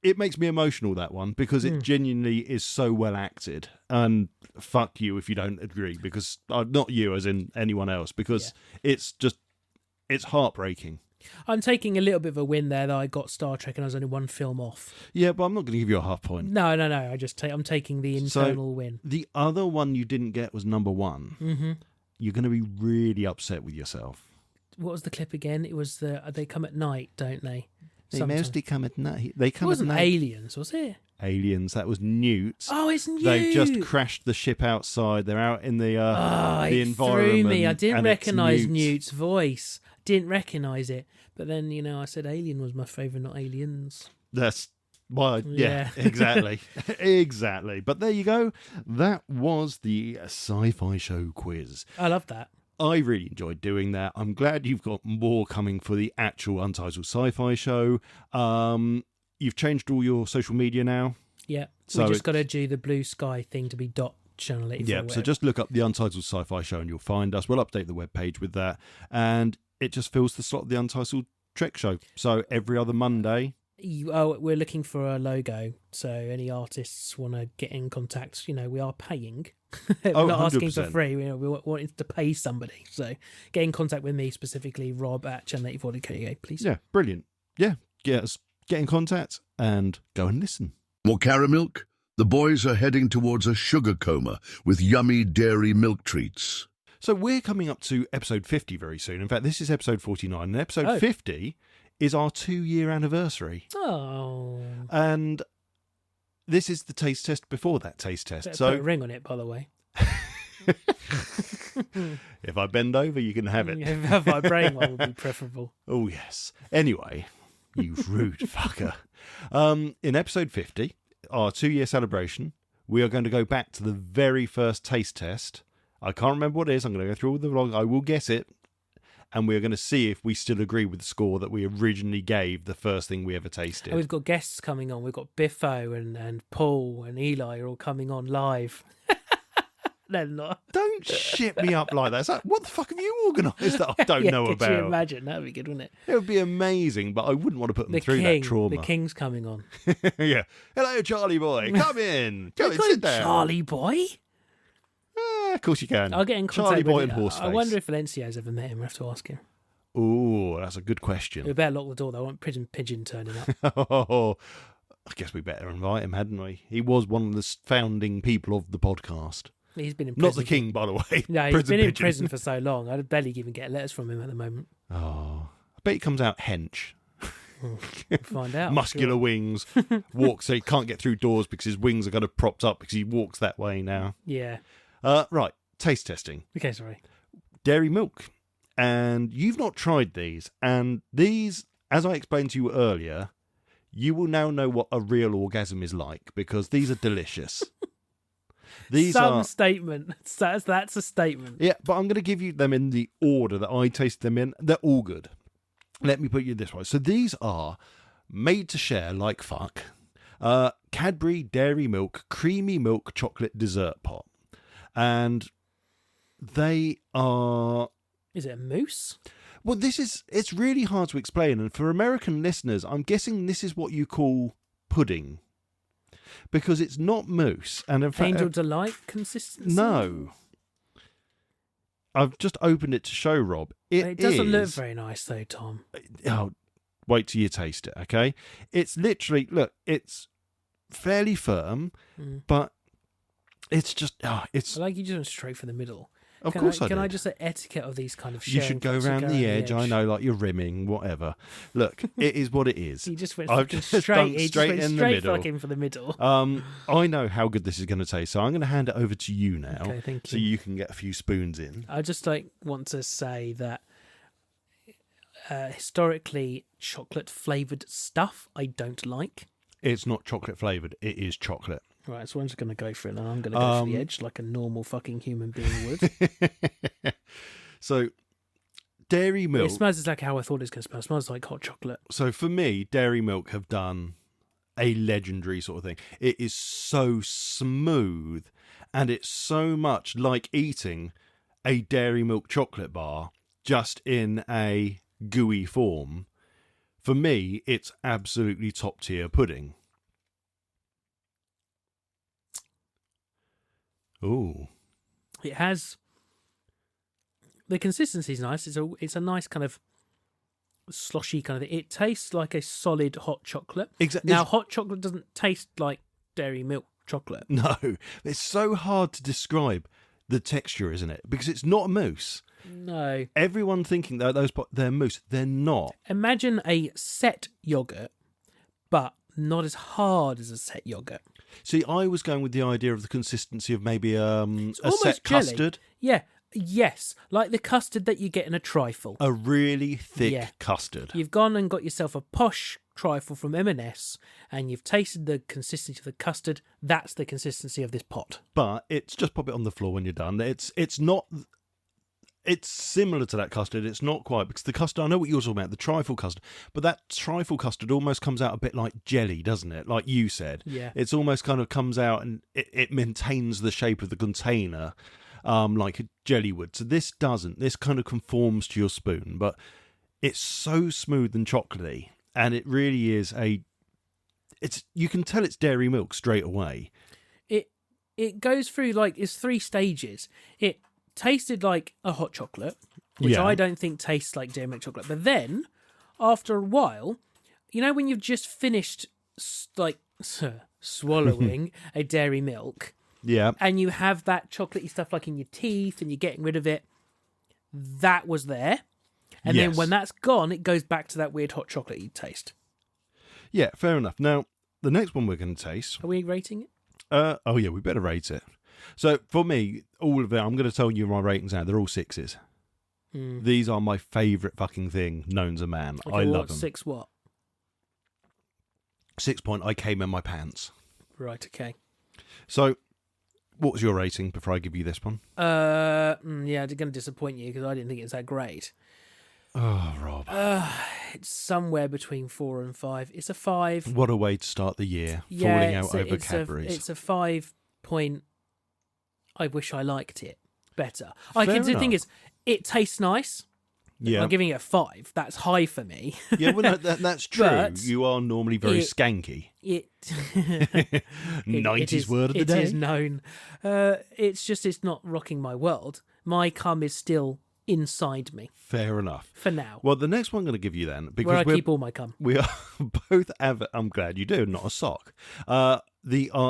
it makes me emotional, that one, because it genuinely is so well acted. And fuck you if you don't agree, because not you as in anyone else, because it's heartbreaking. I'm taking a little bit of a win there that I got Star Trek and I was only one film off. Yeah, but I'm not going to give you a half point. No. I'm taking the internal win. The other one you didn't get was number 1. Mm-hmm. You're going to be really upset with yourself. What was the clip again? It was they come at night, don't they? They mostly come at night. They come it wasn't at night. aliens, was it? Aliens. That was Newt. Oh, it's Newt. They just crashed the ship outside. They're out in the environment. Threw me. I didn't and recognise Newt. Newt's voice. Didn't recognise it. But then, I said Alien was my favourite, not Aliens. That's why, yeah. Exactly. Exactly. But there you go. That was the Sci-Fi Show quiz. I love that. I really enjoyed doing that. I'm glad you've got more coming for the actual Untitled Sci-Fi Show. You've changed all your social media now. Yeah. So we just got to do the BlueSky thing to be .channel 84. Yeah, so just look up the Untitled Sci-Fi Show and you'll find us. We'll update the webpage with that. And it just fills the slot of the Untitled Trek Show. So every other Monday. We're looking for a logo. So any artists want to get in contact, we are paying. We're not asking 100%. for free. We're wanting to pay somebody. So get in contact with me, specifically Rob at channel84.co, please. Yeah, brilliant. Yeah, get in contact and go and listen. More Caramilk? The boys are heading towards a sugar coma with yummy dairy milk treats. So we're coming up to episode 50 very soon. In fact, this is episode 49, and episode 50 is our 2-year anniversary. Oh. And this is the taste test before that taste test. Better So put a ring on it, by the way. if I bend over, you can have it. A vibrating one would be preferable. Oh, yes. Anyway, you rude fucker. In episode 50, our 2-year celebration, we are going to go back to the very first taste test. I can't remember what it is. I'm going to go through all the vlog. I will guess it. And we're going to see if we still agree with the score that we originally gave the first thing we ever tasted. And we've got guests coming on. We've got Biffo and Paul and Eli are all coming on live. They're not. Don't shit me up like that. It's like, what the fuck have you organised that I don't know about? Could you imagine? That would be good, wouldn't it? It would be amazing, but I wouldn't want to put them through that trauma. The King's coming on. Yeah. Hello, Charlie boy. Come in. Come in, sit down. Charlie boy? Of course you can. I'll get in contact Charlie boy with and Horseface. I wonder if Valencio's ever met him. I have to ask him. Oh, that's a good question. We better lock the door, though. I want Pigeon turning up. Oh, I guess we better invite him, hadn't we? He was one of the founding people of the podcast. He's been in prison. Not the king, by the way. No, he's been in prison for so long. I barely even get letters from him at the moment. Oh, I bet he comes out hench. We'll find out. Muscular wings. Walks, so he can't get through doors because his wings are kind of propped up because he walks that way now. Yeah. Right, taste testing. Okay, sorry. Dairy milk. And you've not tried these. And these, as I explained to you earlier, you will now know what a real orgasm is like because these are delicious. These are statement. That's a statement. Yeah, but I'm going to give you them in the order that I tasted them in. They're all good. Let me put you this way. So these are made to share like fuck. Cadbury Dairy Milk Creamy Milk Chocolate Dessert Pot. And they are... Is it a mousse? Well, it's really hard to explain. And for American listeners, I'm guessing this is what you call pudding. Because it's not mousse. And in fact, Angel Delight consistency? No. I've just opened it to show Rob. It doesn't look very nice, though, Tom. Oh, wait till you taste it, okay? It's literally, look, it's fairly firm, but it's just, it's... I like you just went straight for the middle. Of course I did. Can I just say etiquette of these kind of You should go around the edge. I know, like you're rimming, whatever. Look, it is what it is. You just went straight in the middle. Fucking for the middle. I know how good this is going to taste, so I'm going to hand it over to you now. Okay, thank so you can get a few spoons in. I just want to say that historically, chocolate flavoured stuff I don't like. It's not chocolate flavoured. It is chocolate. Right, so I'm just going to go for it, and I'm going to go for the edge like a normal fucking human being would. So, Dairy Milk... It smells exactly how I thought it was going to smell. It smells like hot chocolate. So, for me, Dairy Milk have done a legendary sort of thing. It is so smooth, and it's so much like eating a Dairy Milk chocolate bar, just in a gooey form. For me, it's absolutely top-tier pudding. Ooh. It has... The consistency's nice. It's a nice kind of sloshy kind of thing. It tastes like a solid hot chocolate. Exactly. Now, hot chocolate doesn't taste like dairy milk chocolate. No. It's so hard to describe the texture, isn't it? Because it's not a mousse. No. Everyone thinking that they're mousse. They're not. Imagine a set yogurt, but not as hard as a set yogurt. See, I was going with the idea of the consistency of maybe a set jelly. custard. Yeah. Yes, like the custard that you get in a trifle. A really thick custard. You've gone and got yourself a posh trifle from M&S, and you've tasted the consistency of the custard. That's the consistency of this pot. But it's just pop it on the floor when you're done. It's not... It's similar to that custard. It's not quite, because the custard, I know what you're talking about, the trifle custard, but that trifle custard almost comes out a bit like jelly, doesn't it? Like you said. Yeah. It's almost kind of comes out and it maintains the shape of the container, like a jelly would. So this doesn't. This kind of conforms to your spoon, but it's so smooth and chocolatey, and it really is you can tell it's dairy milk straight away. It goes through, like, it's 3 stages. It tasted like a hot chocolate, which I don't think tastes like dairy milk chocolate. But then, after a while, you know when you've just finished, like, swallowing a dairy milk, and you have that chocolatey stuff like in your teeth and you're getting rid of it, that was there. And then when that's gone, it goes back to that weird hot chocolatey taste. Yeah, fair enough. Now, the next one we're going to taste... Are we rating it? Oh yeah, we better rate it. So for me, all of it, I'm going to tell you my ratings now. They're all 6s. These are my favourite fucking thing known to man. Okay, I love them. 6 what? 6 point, I came in my pants. Right, okay. So, what was your rating before I give you this one? Yeah, I'm going to disappoint you because I didn't think it was that great. Oh, Rob. It's somewhere between 4 and 5. It's a 5. What a way to start the year. Falling out over Cadbury's. It's a 5 point... I wish I liked it better. The thing is, it tastes nice. Yeah. I'm giving it a 5. That's high for me. Yeah, well, that's true. But you are normally very skanky. 90s word of the day. It is known. It's not rocking my world. My cum is still inside me. Fair enough. For now. Well, the next one I'm going to give you then, because where I keep all my cum. We are both avid. I'm glad you do, not a sock. Are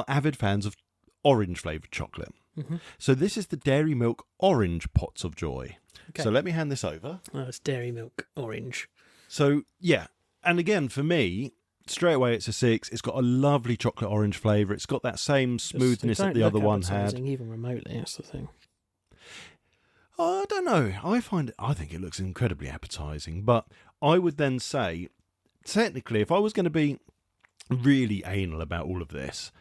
avid fans of orange flavoured chocolate. Mm-hmm. So this is the Dairy Milk Orange Pots of Joy. Okay. So let me hand this over. Oh, it's Dairy Milk Orange. So, yeah. And again, for me, straight away it's a 6. It's got a lovely chocolate orange flavour. It's got that same smoothness that the other one had. Even remotely, that's the thing. Oh, I don't know. I think it looks incredibly appetising. But I would then say, technically, if I was going to be really anal about all of this,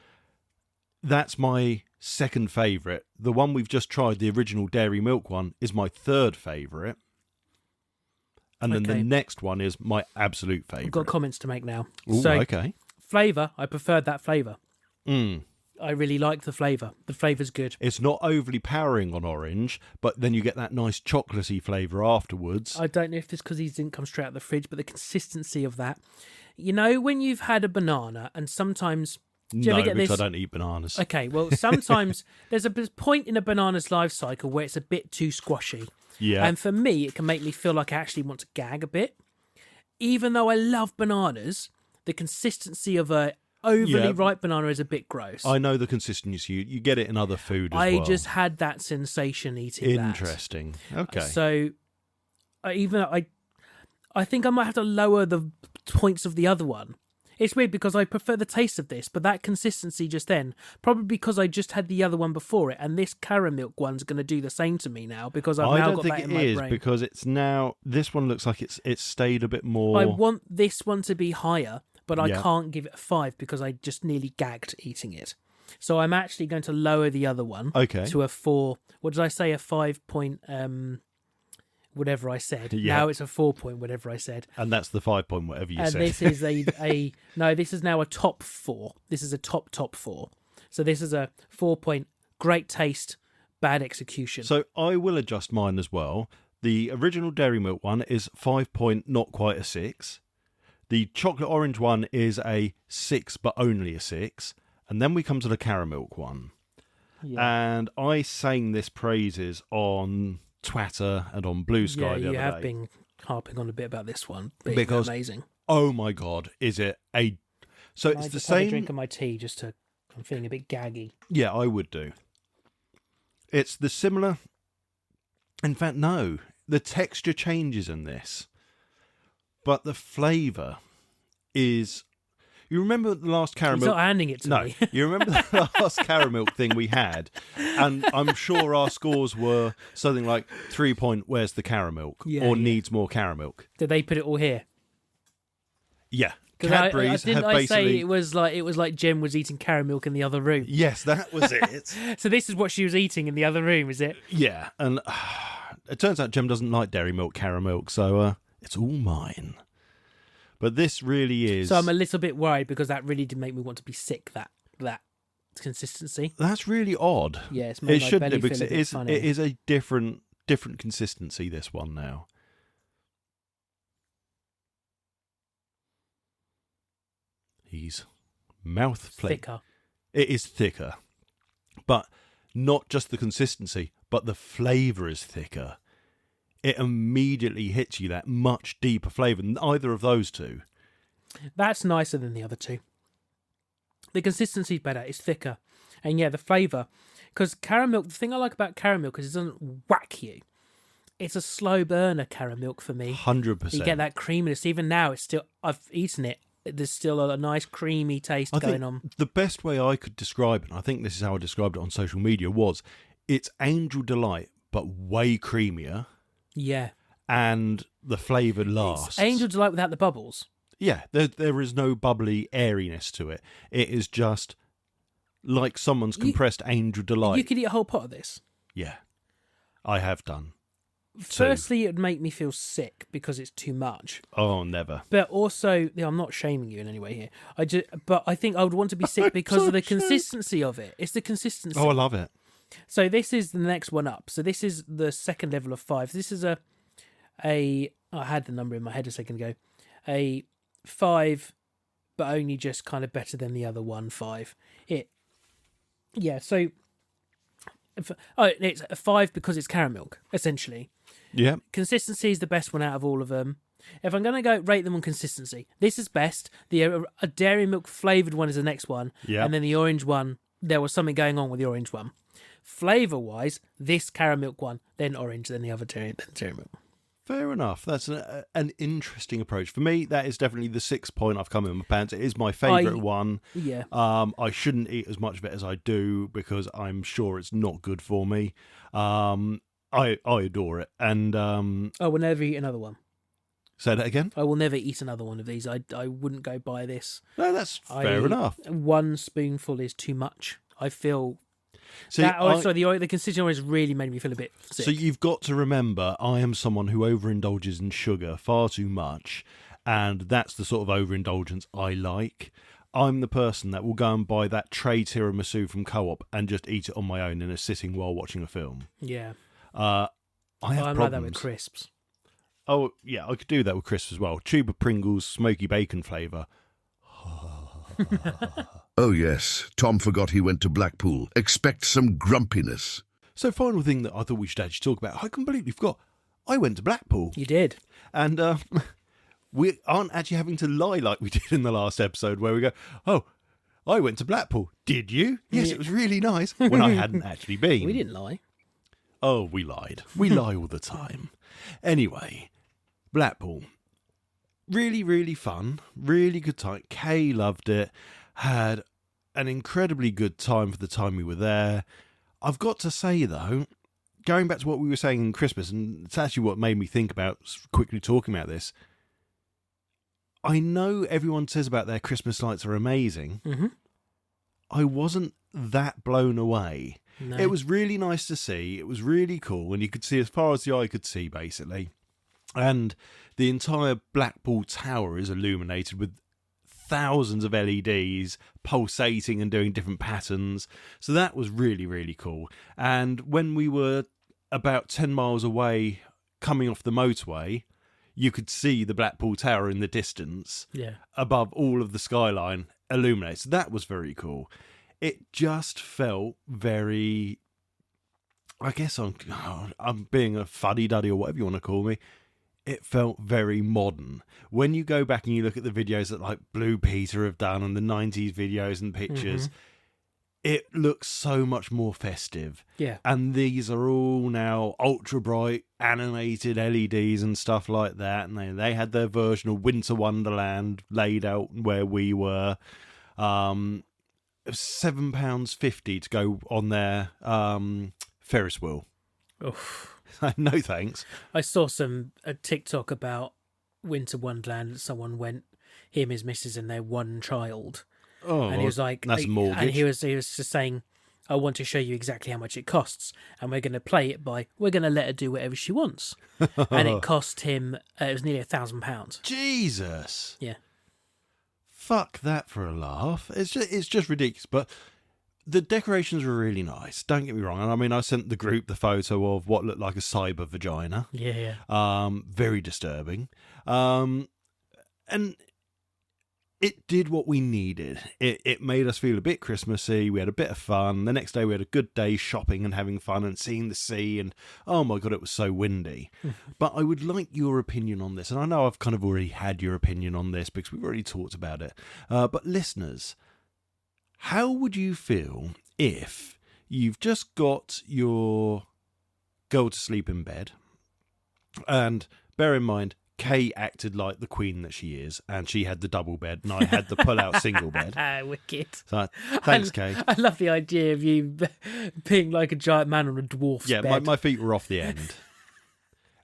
that's my second favourite. The one we've just tried, the original Dairy Milk one, is my third favourite. And then the next one is my absolute favourite. I've got comments to make now. Ooh, so, okay. Flavour, I preferred that flavour. I really liked the flavour. The flavour's good. It's not overly powering on orange, but then you get that nice chocolatey flavour afterwards. I don't know if it's because these didn't come straight out of the fridge, but the consistency of that. You know, when you've had a banana and sometimes... Do you ever get because this? I don't eat bananas. Okay, well, sometimes there's a point in a banana's life cycle where it's a bit too squashy. Yeah. And for me, it can make me feel like I actually want to gag a bit. Even though I love bananas, the consistency of a overly ripe banana is a bit gross. I know the consistency. You get it in other food as well. I just had that sensation eating that. Interesting. Okay. So, I think I might have to lower the points of the other one. It's weird because I prefer the taste of this, but that consistency just then, probably because I just had the other one before it, and this Caramilk one's going to do the same to me now because I've now got that in my brain. I don't think it is because it's now, this one looks like it's stayed a bit more... I want this one to be higher, but I can't give it a 5 because I just nearly gagged eating it. So I'm actually going to lower the other one to a 4. What did I say? A 5 point... whatever I said. Yeah. Now it's a 4 point whatever I said. And that's the 5 point whatever you said. And this is no, this is now a top 4. This is a top 4. So this is a 4 point, great taste, bad execution. So I will adjust mine as well. The original Dairy Milk one is 5 point, not quite a 6. The chocolate orange one is a 6, but only a 6. And then we come to the Caramilk one. and I sang this praises on Twitter and on BlueSky the other day. Yeah, you have been harping on a bit about this one being because, amazing. Oh my God, is it a... So it's the same... Have a drink of my tea just to... I'm feeling a bit gaggy. Yeah, I would do. It's the similar... In fact, no. The texture changes in this. But the flavour is... You remember the last Caramilk... He's not handing it to me. You remember the last Caramilk thing we had? And I'm sure our scores were something like 3 point, where's the Caramilk? or needs more Caramilk. Did they put it all here? Yeah. Cadbury's didn't I say it was like Jem was eating Caramilk in the other room? Yes, that was it. So this is what she was eating in the other room, is it? Yeah, and it turns out Jem doesn't like dairy milk Caramilk, so it's all mine. But this really is... So I'm a little bit worried because that really did make me want to be sick, that consistency. That's really odd. Yeah, it's made my belly because feel a bit funny. It is a different consistency, this one now. He's mouth thicker. It is thicker. But not just the consistency, but the flavour is thicker. It immediately hits you that much deeper flavour than either of those two. That's nicer than the other two. The consistency's better, it's thicker. And yeah, the flavour. Because Caramilk, the thing I like about Caramilk is it doesn't whack you. It's a slow burner Caramilk for me. 100%. You get that creaminess. Even now, it's still, I've eaten it. There's still a nice creamy taste going on. The best way I could describe it, and I think this is how I described it on social media, was it's Angel Delight, but way creamier. Yeah. And the flavour lasts. It's Angel Delight without the bubbles. Yeah, there is no bubbly airiness to it. It is just like someone's compressed Angel Delight. You could eat a whole pot of this. Yeah, I have done. Firstly, it would make me feel sick because it's too much. Oh, never. But also, I'm not shaming you in any way here. But I think I would want to be sick because of the consistency of it. It's the consistency. Oh, I love it. So this is the next one up. So this is the second level of 5. This is I had the number in my head a second ago. A 5, but only just kind of better than the other 5. So it's a 5 because it's Caramilk, essentially. Yeah. Consistency is the best one out of all of them. If I'm going to go rate them on consistency, this is best. A dairy milk flavoured one is the next one. Yeah. And then the orange one, there was something going on with the orange one. Flavour-wise, this Caramilk one, then orange, then the other dairy milk. Fair enough. That's an interesting approach. For me, that is definitely the 6 point I've come in my pants. It is my favourite one. Yeah. I shouldn't eat as much of it as I do because I'm sure it's not good for me. I adore it. And I will never eat another one. Say that again? I will never eat another one of these. I wouldn't go buy this. No, that's fair enough. One spoonful is too much. I feel... the consistency orange really made me feel a bit sick. So you've got to remember, I am someone who overindulges in sugar far too much, and that's the sort of overindulgence I like. I'm the person that will go and buy that tray tiramisu from Co-op and just eat it on my own in a sitting while watching a film. Yeah. I have problems. Like that with crisps. Oh, yeah, I could do that with crisps as well. Tube of Pringles, smoky bacon flavour. Oh yes, Tom forgot he went to Blackpool. Expect some grumpiness. So final thing that I thought we should actually talk about, I completely forgot. I went to Blackpool. You did. And we aren't actually having to lie like we did in the last episode where we go, oh, I went to Blackpool. Did you? Yes, it was really nice. When I hadn't actually been. We didn't lie. Oh, we lied. We lie all the time. Anyway, Blackpool. Really, really fun. Really good time. Kay loved it. Had an incredibly good time for the time we were there. I've got to say, though, going back to what we were saying in Christmas, and it's actually what made me think about quickly talking about this. I know everyone says about their Christmas lights are amazing. Mm-hmm. I wasn't that blown away. No. It was really nice to see. It was really cool, and you could see as far as the eye could see, basically. And the entire Blackpool Tower is illuminated with thousands of LEDs pulsating and doing different patterns. So that was really, really cool. And when we were about 10 miles away coming off the motorway, you could see the Blackpool Tower in the distance above all of the skyline illuminated. So that was very cool. it just felt very, I guess I'm being a fuddy-duddy or whatever you want to call me. It felt very modern. When you go back and you look at the videos that like Blue Peter have done and the 90s videos and pictures, it looks so much more festive. Yeah. And these are all now ultra bright animated LEDs and stuff like that. And they had their version of Winter Wonderland laid out where we were. £7.50 to go on their Ferris wheel. Oof. No thanks. I saw a TikTok about Winter Wonderland. Someone went, him, his missus, and their one child. Oh, and he was like, that's a mortgage. And he was just saying, I want to show you exactly how much it costs, and we're going to play it by, we're going to let her do whatever she wants. And it cost him, it was nearly £1,000. Jesus. Yeah. Fuck that for a laugh. It's just ridiculous. But the decorations were really nice. Don't get me wrong. And I mean, I sent the group the photo of what looked like a cyber vagina. Yeah. Very disturbing. And it did what we needed. It made us feel a bit Christmassy. We had a bit of fun. The next day we had a good day shopping and having fun and seeing the sea. And oh my God, it was so windy. But I would like your opinion on this. And I know I've kind of already had your opinion on this because we've already talked about it. But listeners, how would you feel if you've just got your girl to sleep in bed? And bear in mind, Kay acted like the queen that she is, and she had the double bed, and I had the pull-out single bed. Wicked. So, thanks, Kay. I love the idea of you being like a giant man on a dwarf's bed. Yeah, my feet were off the end.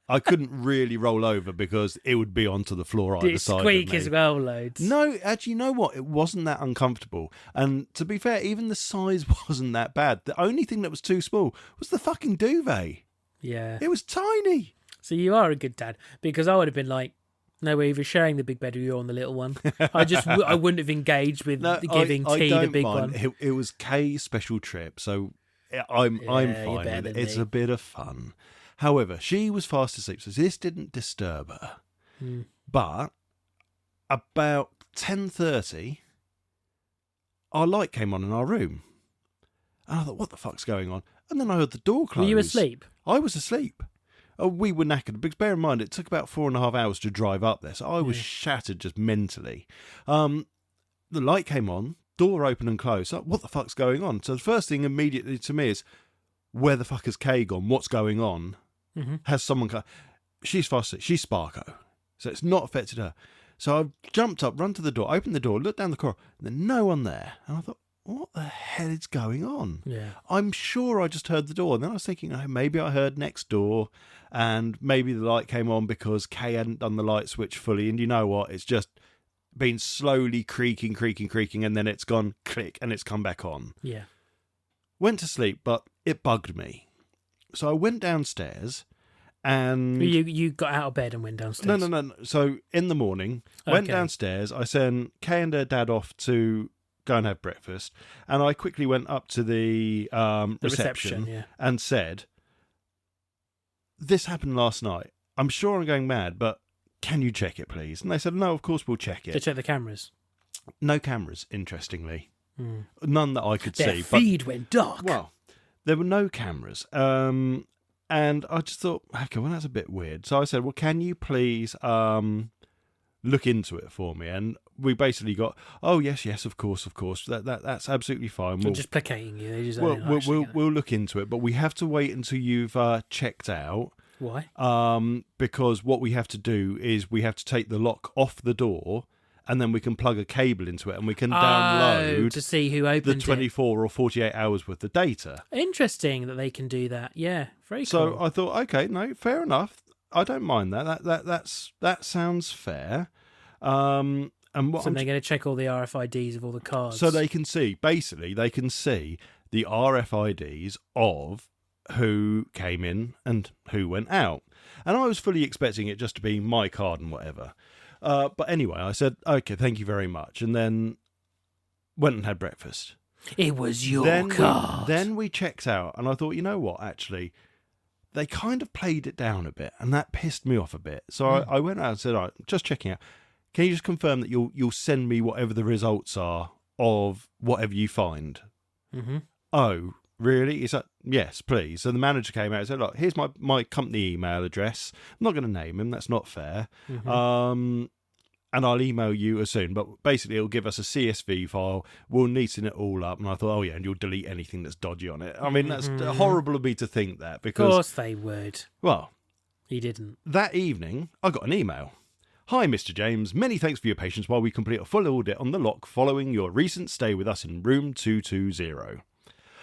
I couldn't really roll over because it would be onto the floor either side of me. Squeak as well, loads. No, actually, you know what? It wasn't that uncomfortable. And to be fair, even the size wasn't that bad. The only thing that was too small was the fucking duvet. Yeah. It was tiny. So you are a good dad, because I would have been like, no, we're either sharing the big bed or you're on the little one. I wouldn't have engaged with giving T the big one. It was Kay's special trip, so I'm fine with it. It's a bit of fun. However, she was fast asleep, so this didn't disturb her. But about 10:30, our light came on in our room. And I thought, what the fuck's going on? And then I heard the door close. Were you asleep? I was asleep. We were knackered. Because bear in mind, it took about 4.5 hours to drive up there, so I was shattered just mentally. The light came on, door open and closed. So, what the fuck's going on? So the first thing immediately to me is, where the fuck has Kay gone? What's going on? Has someone come? She's fast asleep. She's Sparko. So it's not affected her. So I jumped up, run to the door, opened the door, looked down the corridor, and then no one there. And I thought, what the hell is going on? Yeah. I'm sure I just heard the door. And then I was thinking, oh, maybe I heard next door, and maybe the light came on because Kay hadn't done the light switch fully. And you know what? It's just been slowly creaking, and then it's gone click, and it's come back on. Yeah. Went to sleep, but it bugged me. So I went downstairs, and You got out of bed and went downstairs? No. So in the morning, went downstairs. I sent Kay and her dad off to go and have breakfast, and I quickly went up to the reception and said, this happened last night. I'm sure I'm going mad, but can you check it, please? And they said, no, of course we'll check it. To check the cameras? No cameras, interestingly. None that I could Their see. feed went dark. Well, there were no cameras. And I just thought, okay, well, that's a bit weird. So I said, well, can you please look into it for me? And we basically got, oh, yes, of course. That's absolutely fine. They're just placating you. They just we'll look into it, but we have to wait until you've checked out. Why? Because what we have to do is we have to take the lock off the door, and then we can plug a cable into it, and we can download to see who opened the 24 or 48 hours worth of data. Interesting that they can do that. Yeah, very cool. So I thought, okay, no, fair enough. I don't mind that. That sounds fair. And what so they're going to check all the RFIDs of all the cards, so they can see. Basically, they can see the RFIDs of who came in and who went out. And I was fully expecting it just to be my card and whatever. But anyway, I said, okay, thank you very much. And then went and had breakfast. It was your card. Then we checked out, and I thought, you know what, actually, they kind of played it down a bit, and that pissed me off a bit. So I went out and said, all right, just checking out. Can you just confirm that you'll send me whatever the results are of whatever you find? Mm-hmm. Oh, really? He's like, yes, please. So the manager came out and said, look, here's my company email address. I'm not going to name him. That's not fair. Mm-hmm. And I'll email you as soon. But basically, it'll give us a CSV file. We'll neaten it all up. And I thought, oh, yeah, and you'll delete anything that's dodgy on it. I mean, that's horrible of me to think that. Because, of course they would. Well, he didn't. That evening, I got an email. Hi, Mr. James. Many thanks for your patience while we complete a full audit on the lock following your recent stay with us in room 220.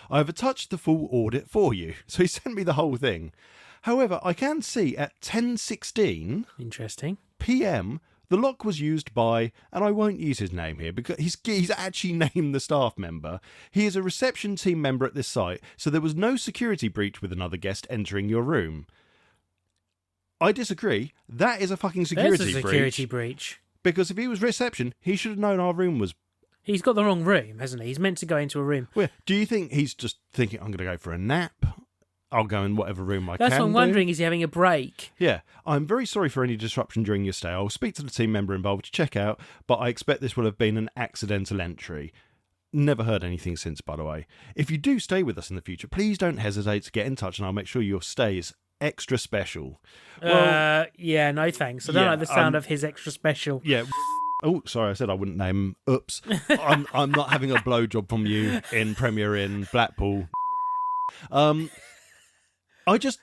I have attached the full audit for you. So he sent me the whole thing. However, I can see at 10:16 Interesting. p.m. the lock was used by, and I won't use his name here because he's actually named the staff member. He is a reception team member at this site, so there was no security breach with another guest entering your room. I disagree. That is a fucking security breach. Because if he was reception, he should have known our room was... He's got the wrong room, hasn't he? He's meant to go into a room. Well, do you think he's just thinking, I'm going to go for a nap? I'll go in whatever room I can. That's what I'm wondering. Is he having a break? Yeah. I'm very sorry for any disruption during your stay. I'll speak to the team member involved to check out, but I expect this will have been an accidental entry. Never heard anything since, by the way. If you do stay with us in the future, please don't hesitate to get in touch and I'll make sure your stay is extra special. Well, yeah, no thanks. I don't like the sound of his extra special. Yeah. Oh, sorry, I said I wouldn't name him. Oops. I'm not having a blowjob from you in Premier in Blackpool. I just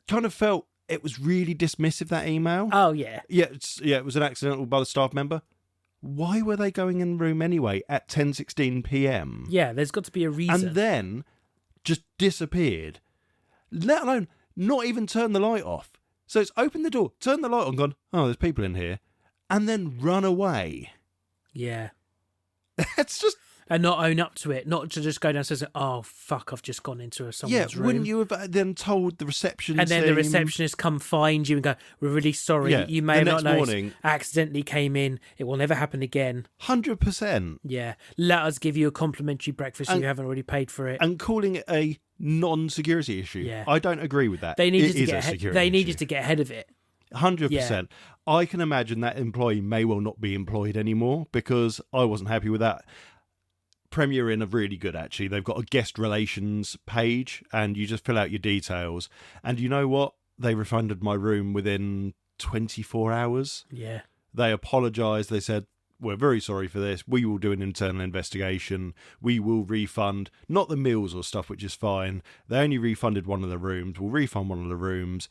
kind of felt it was really dismissive, that email. Oh, yeah. Yeah, it was an accidental by the staff member. Why were they going in the room anyway at 10:16 p.m? Yeah, there's got to be a reason. And then just disappeared. Let alone not even turn the light off. So it's opened the door, turned the light on, gone, oh, there's people in here, and then run away. Yeah. It's just... And not own up to it, not to just go downstairs and, oh, fuck, I've just gone into someone's room. Wouldn't you have then told the reception And then team... the receptionist come find you and go, we're really sorry, you may have not noticed, accidentally came in, it will never happen again. 100%. Yeah, let us give you a complimentary breakfast if you haven't already paid for it. And calling it a non-security issue. Yeah. I don't agree with that. They needed it to is get a security They issue. needed to get ahead of it. 100%. Yeah. I can imagine that employee may well not be employed anymore because I wasn't happy with that. Premier Inn are really good, actually. They've got a guest relations page and you just fill out your details. And you know what? They refunded my room within 24 hours. Yeah. They apologised. They said, we're very sorry for this. We will do an internal investigation. We will refund, not the meals or stuff, which is fine. They only refunded one of the rooms. We'll refund one of the rooms.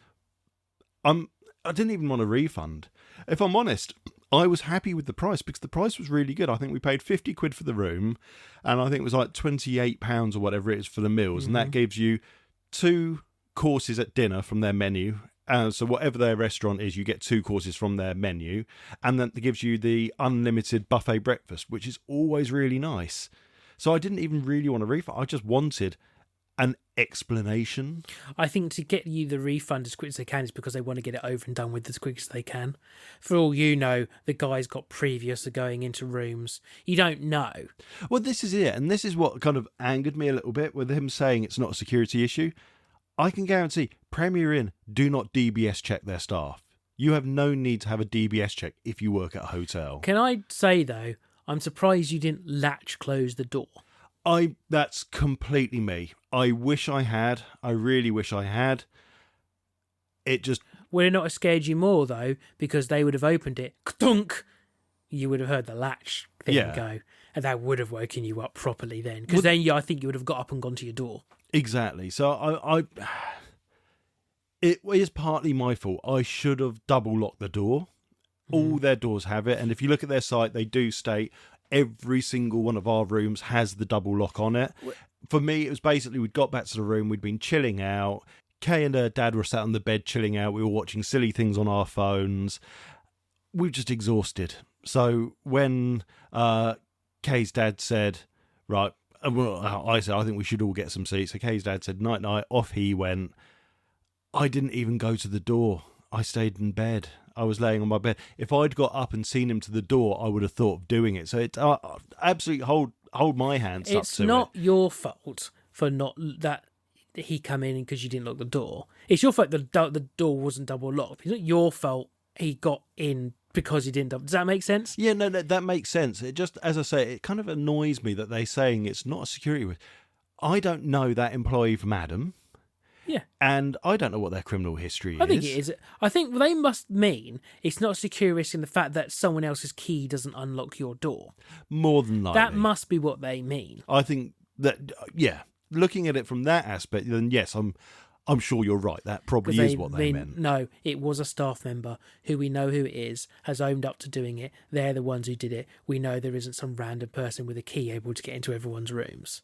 I didn't even want a refund. If I'm honest, I was happy with the price because the price was really good. I think we paid 50 quid for the room and I think it was like £28 or whatever it is for the meals. And that gives you 2 courses at dinner from their menu. So whatever their restaurant is, you get 2 courses from their menu. And then it gives you the unlimited buffet breakfast, which is always really nice. So I didn't even really want a refund. I just wanted an explanation. I think to get you the refund as quick as they can is because they want to get it over and done with as quick as they can. For all you know, the guy's got previous to going into rooms. You don't know. Well, this is it. And this is what kind of angered me a little bit with him saying it's not a security issue. I can guarantee Premier Inn do not DBS check their staff. You have no need to have a DBS check if you work at a hotel. Can I say, though, I'm surprised you didn't latch close the door. That's completely me. I wish I had. I really wish I had. It just... Would it not have scared you more, though, because they would have opened it, ka-dunk, you would have heard the latch thing go, and that would have woken you up properly then. Because then I think you would have got up and gone to your door. Exactly. So it is partly my fault. I should have double locked the door. All their doors have it. And if you look at their site, they do state every single one of our rooms has the double lock on it. For me, it was basically we'd got back to the room, we'd been chilling out. Kay and her dad were sat on the bed chilling out. We were watching silly things on our phones. We were just exhausted. So when Kay's dad said, right, well, I said, I think we should all get some seats. So Kay's dad said, night, night, off he went. I didn't even go to the door. I stayed in bed. I was laying on my bed. If I'd got up and seen him to the door, I would have thought of doing it. So it absolutely hold my hands up to it. It's not your fault for not that he come in because you didn't lock the door. It's your fault the door wasn't double locked. It's not your fault he got in because he didn't. Does that make sense? Yeah, no, that makes sense. It just, as I say, it kind of annoys me that they're saying it's not a security risk. I don't know that employee from Adam. Yeah. And I don't know what their criminal history is. I think it is. I think they must mean it's not secure risk in the fact that someone else's key doesn't unlock your door. More than likely. That must be what they mean. I think that, yeah, looking at it from that aspect, then yes, I'm sure you're right. That probably is what they meant. No, it was a staff member who we know who it is, has owned up to doing it. They're the ones who did it. We know there isn't some random person with a key able to get into everyone's rooms.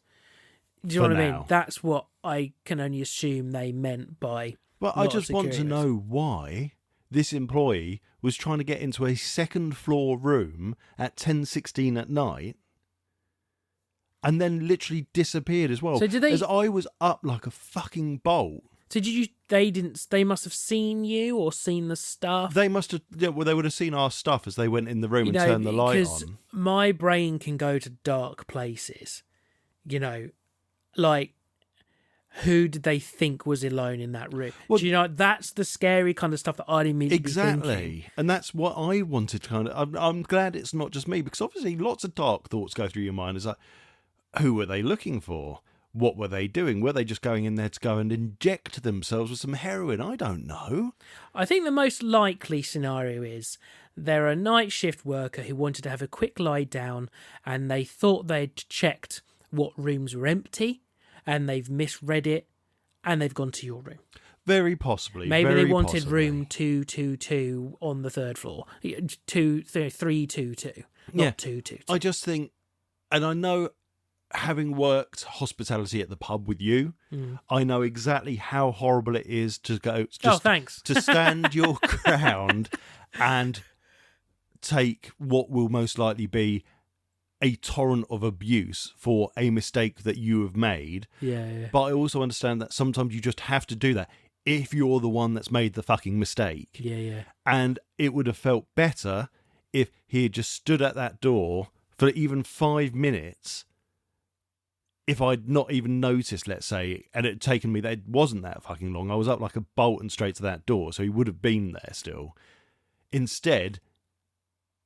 Do you know what I mean? That's what I can only assume they meant by. But I just want to know why this employee was trying to get into a second floor room at 10:16 at night and then literally disappeared as well. So did they? As I was up like a fucking bolt. So did you? They didn't. They must have seen you or seen the stuff. They must have. Yeah, well, they would have seen our stuff as they went in the room and turned the light on. My brain can go to dark places. Like, who did they think was alone in that room? Well, do you know, that's the scary kind of stuff that I'd immediately be thinking. And that's what I wanted to kind of... I'm glad it's not just me, because obviously lots of dark thoughts go through your mind. It's like, who were they looking for? What were they doing? Were they just going in there to go and inject themselves with some heroin? I don't know. I think the most likely scenario is they're a night shift worker who wanted to have a quick lie down, and they thought they'd checked what rooms were empty, and they've misread it, and they've gone to your room. Very possibly. Maybe very they wanted possibly. room 222 on the third floor. 322, not 222. I just think, and I know, having worked hospitality at the pub with you, I know exactly how horrible it is to go. Thanks. To stand your ground and take what will most likely be a torrent of abuse for a mistake that you have made. Yeah. But I also understand that sometimes you just have to do that if you're the one that's made the fucking mistake. Yeah. And it would have felt better if he had just stood at that door for even 5 minutes. If I'd not even noticed, let's say, and it had taken me, that it wasn't that fucking long. I was up like a bolt and straight to that door, so he would have been there still. Instead,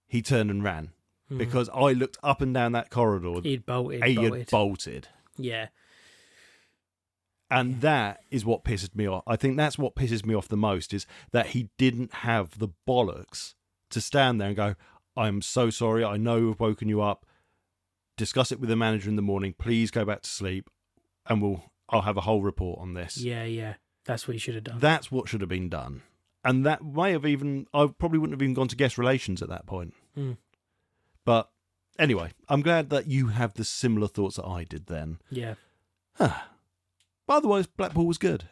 he turned and ran. Because I looked up and down that corridor. He'd bolted. He had bolted. Yeah. And that is what pisses me off. I think that's what pisses me off the most, is that he didn't have the bollocks to stand there and go, I'm so sorry, I know I've woken you up. Discuss it with the manager in the morning. Please go back to sleep, and I'll have a whole report on this. Yeah. That's what he should have done. That's what should have been done. And that may have even... I probably wouldn't have even gone to guest relations at that point. But anyway, I'm glad that you have the similar thoughts that I did then. Yeah. But otherwise, Blackpool was good.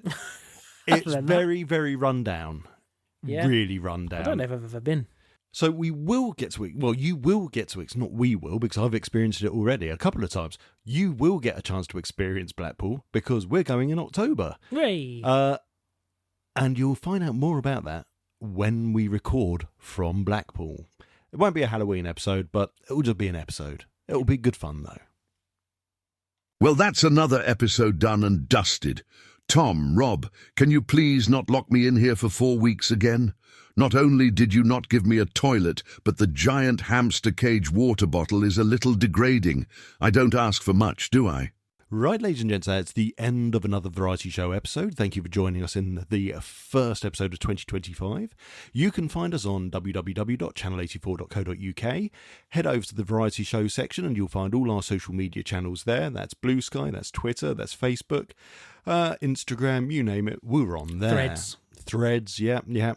It's very, very run down. Yeah. Really run down. I don't know if I've ever been. So we will get to it. Well, you will get to it. Not we will, because I've experienced it already a couple of times. You will get a chance to experience Blackpool because we're going in October. Hooray! And you'll find out more about that when we record from Blackpool. It won't be a Halloween episode, but it'll just be an episode. It'll be good fun, though. Well, that's another episode done and dusted. Tom, Rob, can you please not lock me in here for 4 weeks again? Not only did you not give me a toilet, but the giant hamster cage water bottle is a little degrading. I don't ask for much, do I? Right, ladies and gents, it's the end of another Variety Show episode. Thank you for joining us in the first episode of 2025. You can find us on www.channel84.co.uk. Head over to the Variety Show section and you'll find all our social media channels there. That's BlueSky, that's Twitter, that's Facebook, Instagram, you name it, we're on there. Threads, yeah.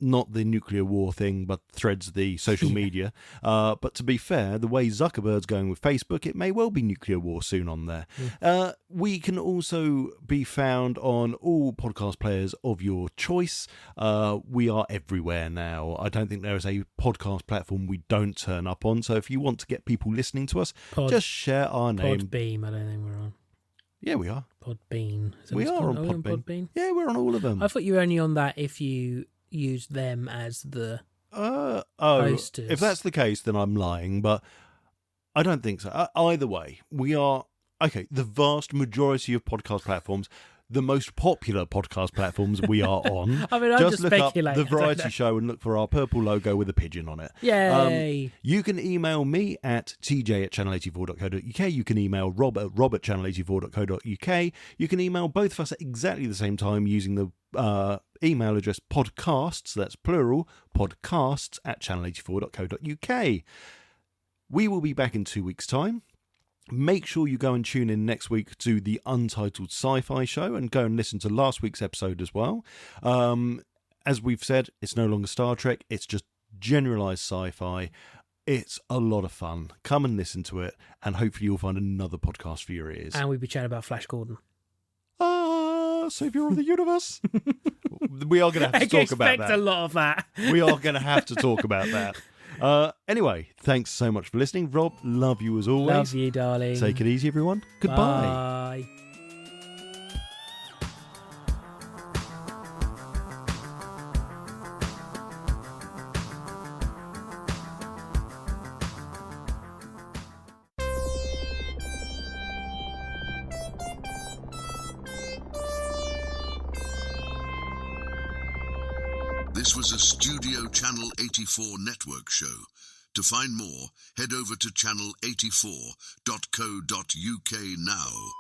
Not the nuclear war thing, but Threads, the social media. But to be fair, the way Zuckerberg's going with Facebook, it may well be nuclear war soon on there. We can also be found on all podcast players of your choice. We are everywhere now. I don't think there is a podcast platform we don't turn up on. So if you want to get people listening to us, just share our name. Podbeam, I don't think we're on. Yeah, we are. Podbean. We are on Podbean. Yeah, we're on all of them. I thought you were only on that if you use them as the hosters. If that's the case, then I'm lying, but I don't think so. Either way, we are... Okay, the vast majority of podcast platforms, the most popular podcast platforms we are on. I mean, I'm just look up speculating. The Variety Show and look for our purple logo with a pigeon on it. Yay! You can email me at tj@channel84.co.uk. You can email rob@channel84.co.uk. You can email both of us at exactly the same time using the email address podcasts, that's plural, podcasts@channel84.co.uk. We will be back in 2 weeks' time. Make sure you go and tune in next week to the Untitled Sci-Fi Show and go and listen to last week's episode as well. As we've said, it's no longer Star Trek, it's just generalised sci-fi. It's a lot of fun. Come and listen to it, and hopefully you'll find another podcast for your ears. And we'll be chatting about Flash Gordon. Saviour of the universe. We are going to have to talk about that. Expect a lot of that. We are going to have to talk about that. Anyway, thanks so much for listening. Rob, love you as always. Love you, darling. Take it easy, everyone. Goodbye. Bye. This was a Studio Channel 84 network show. To find more, head over to channel84.co.uk now.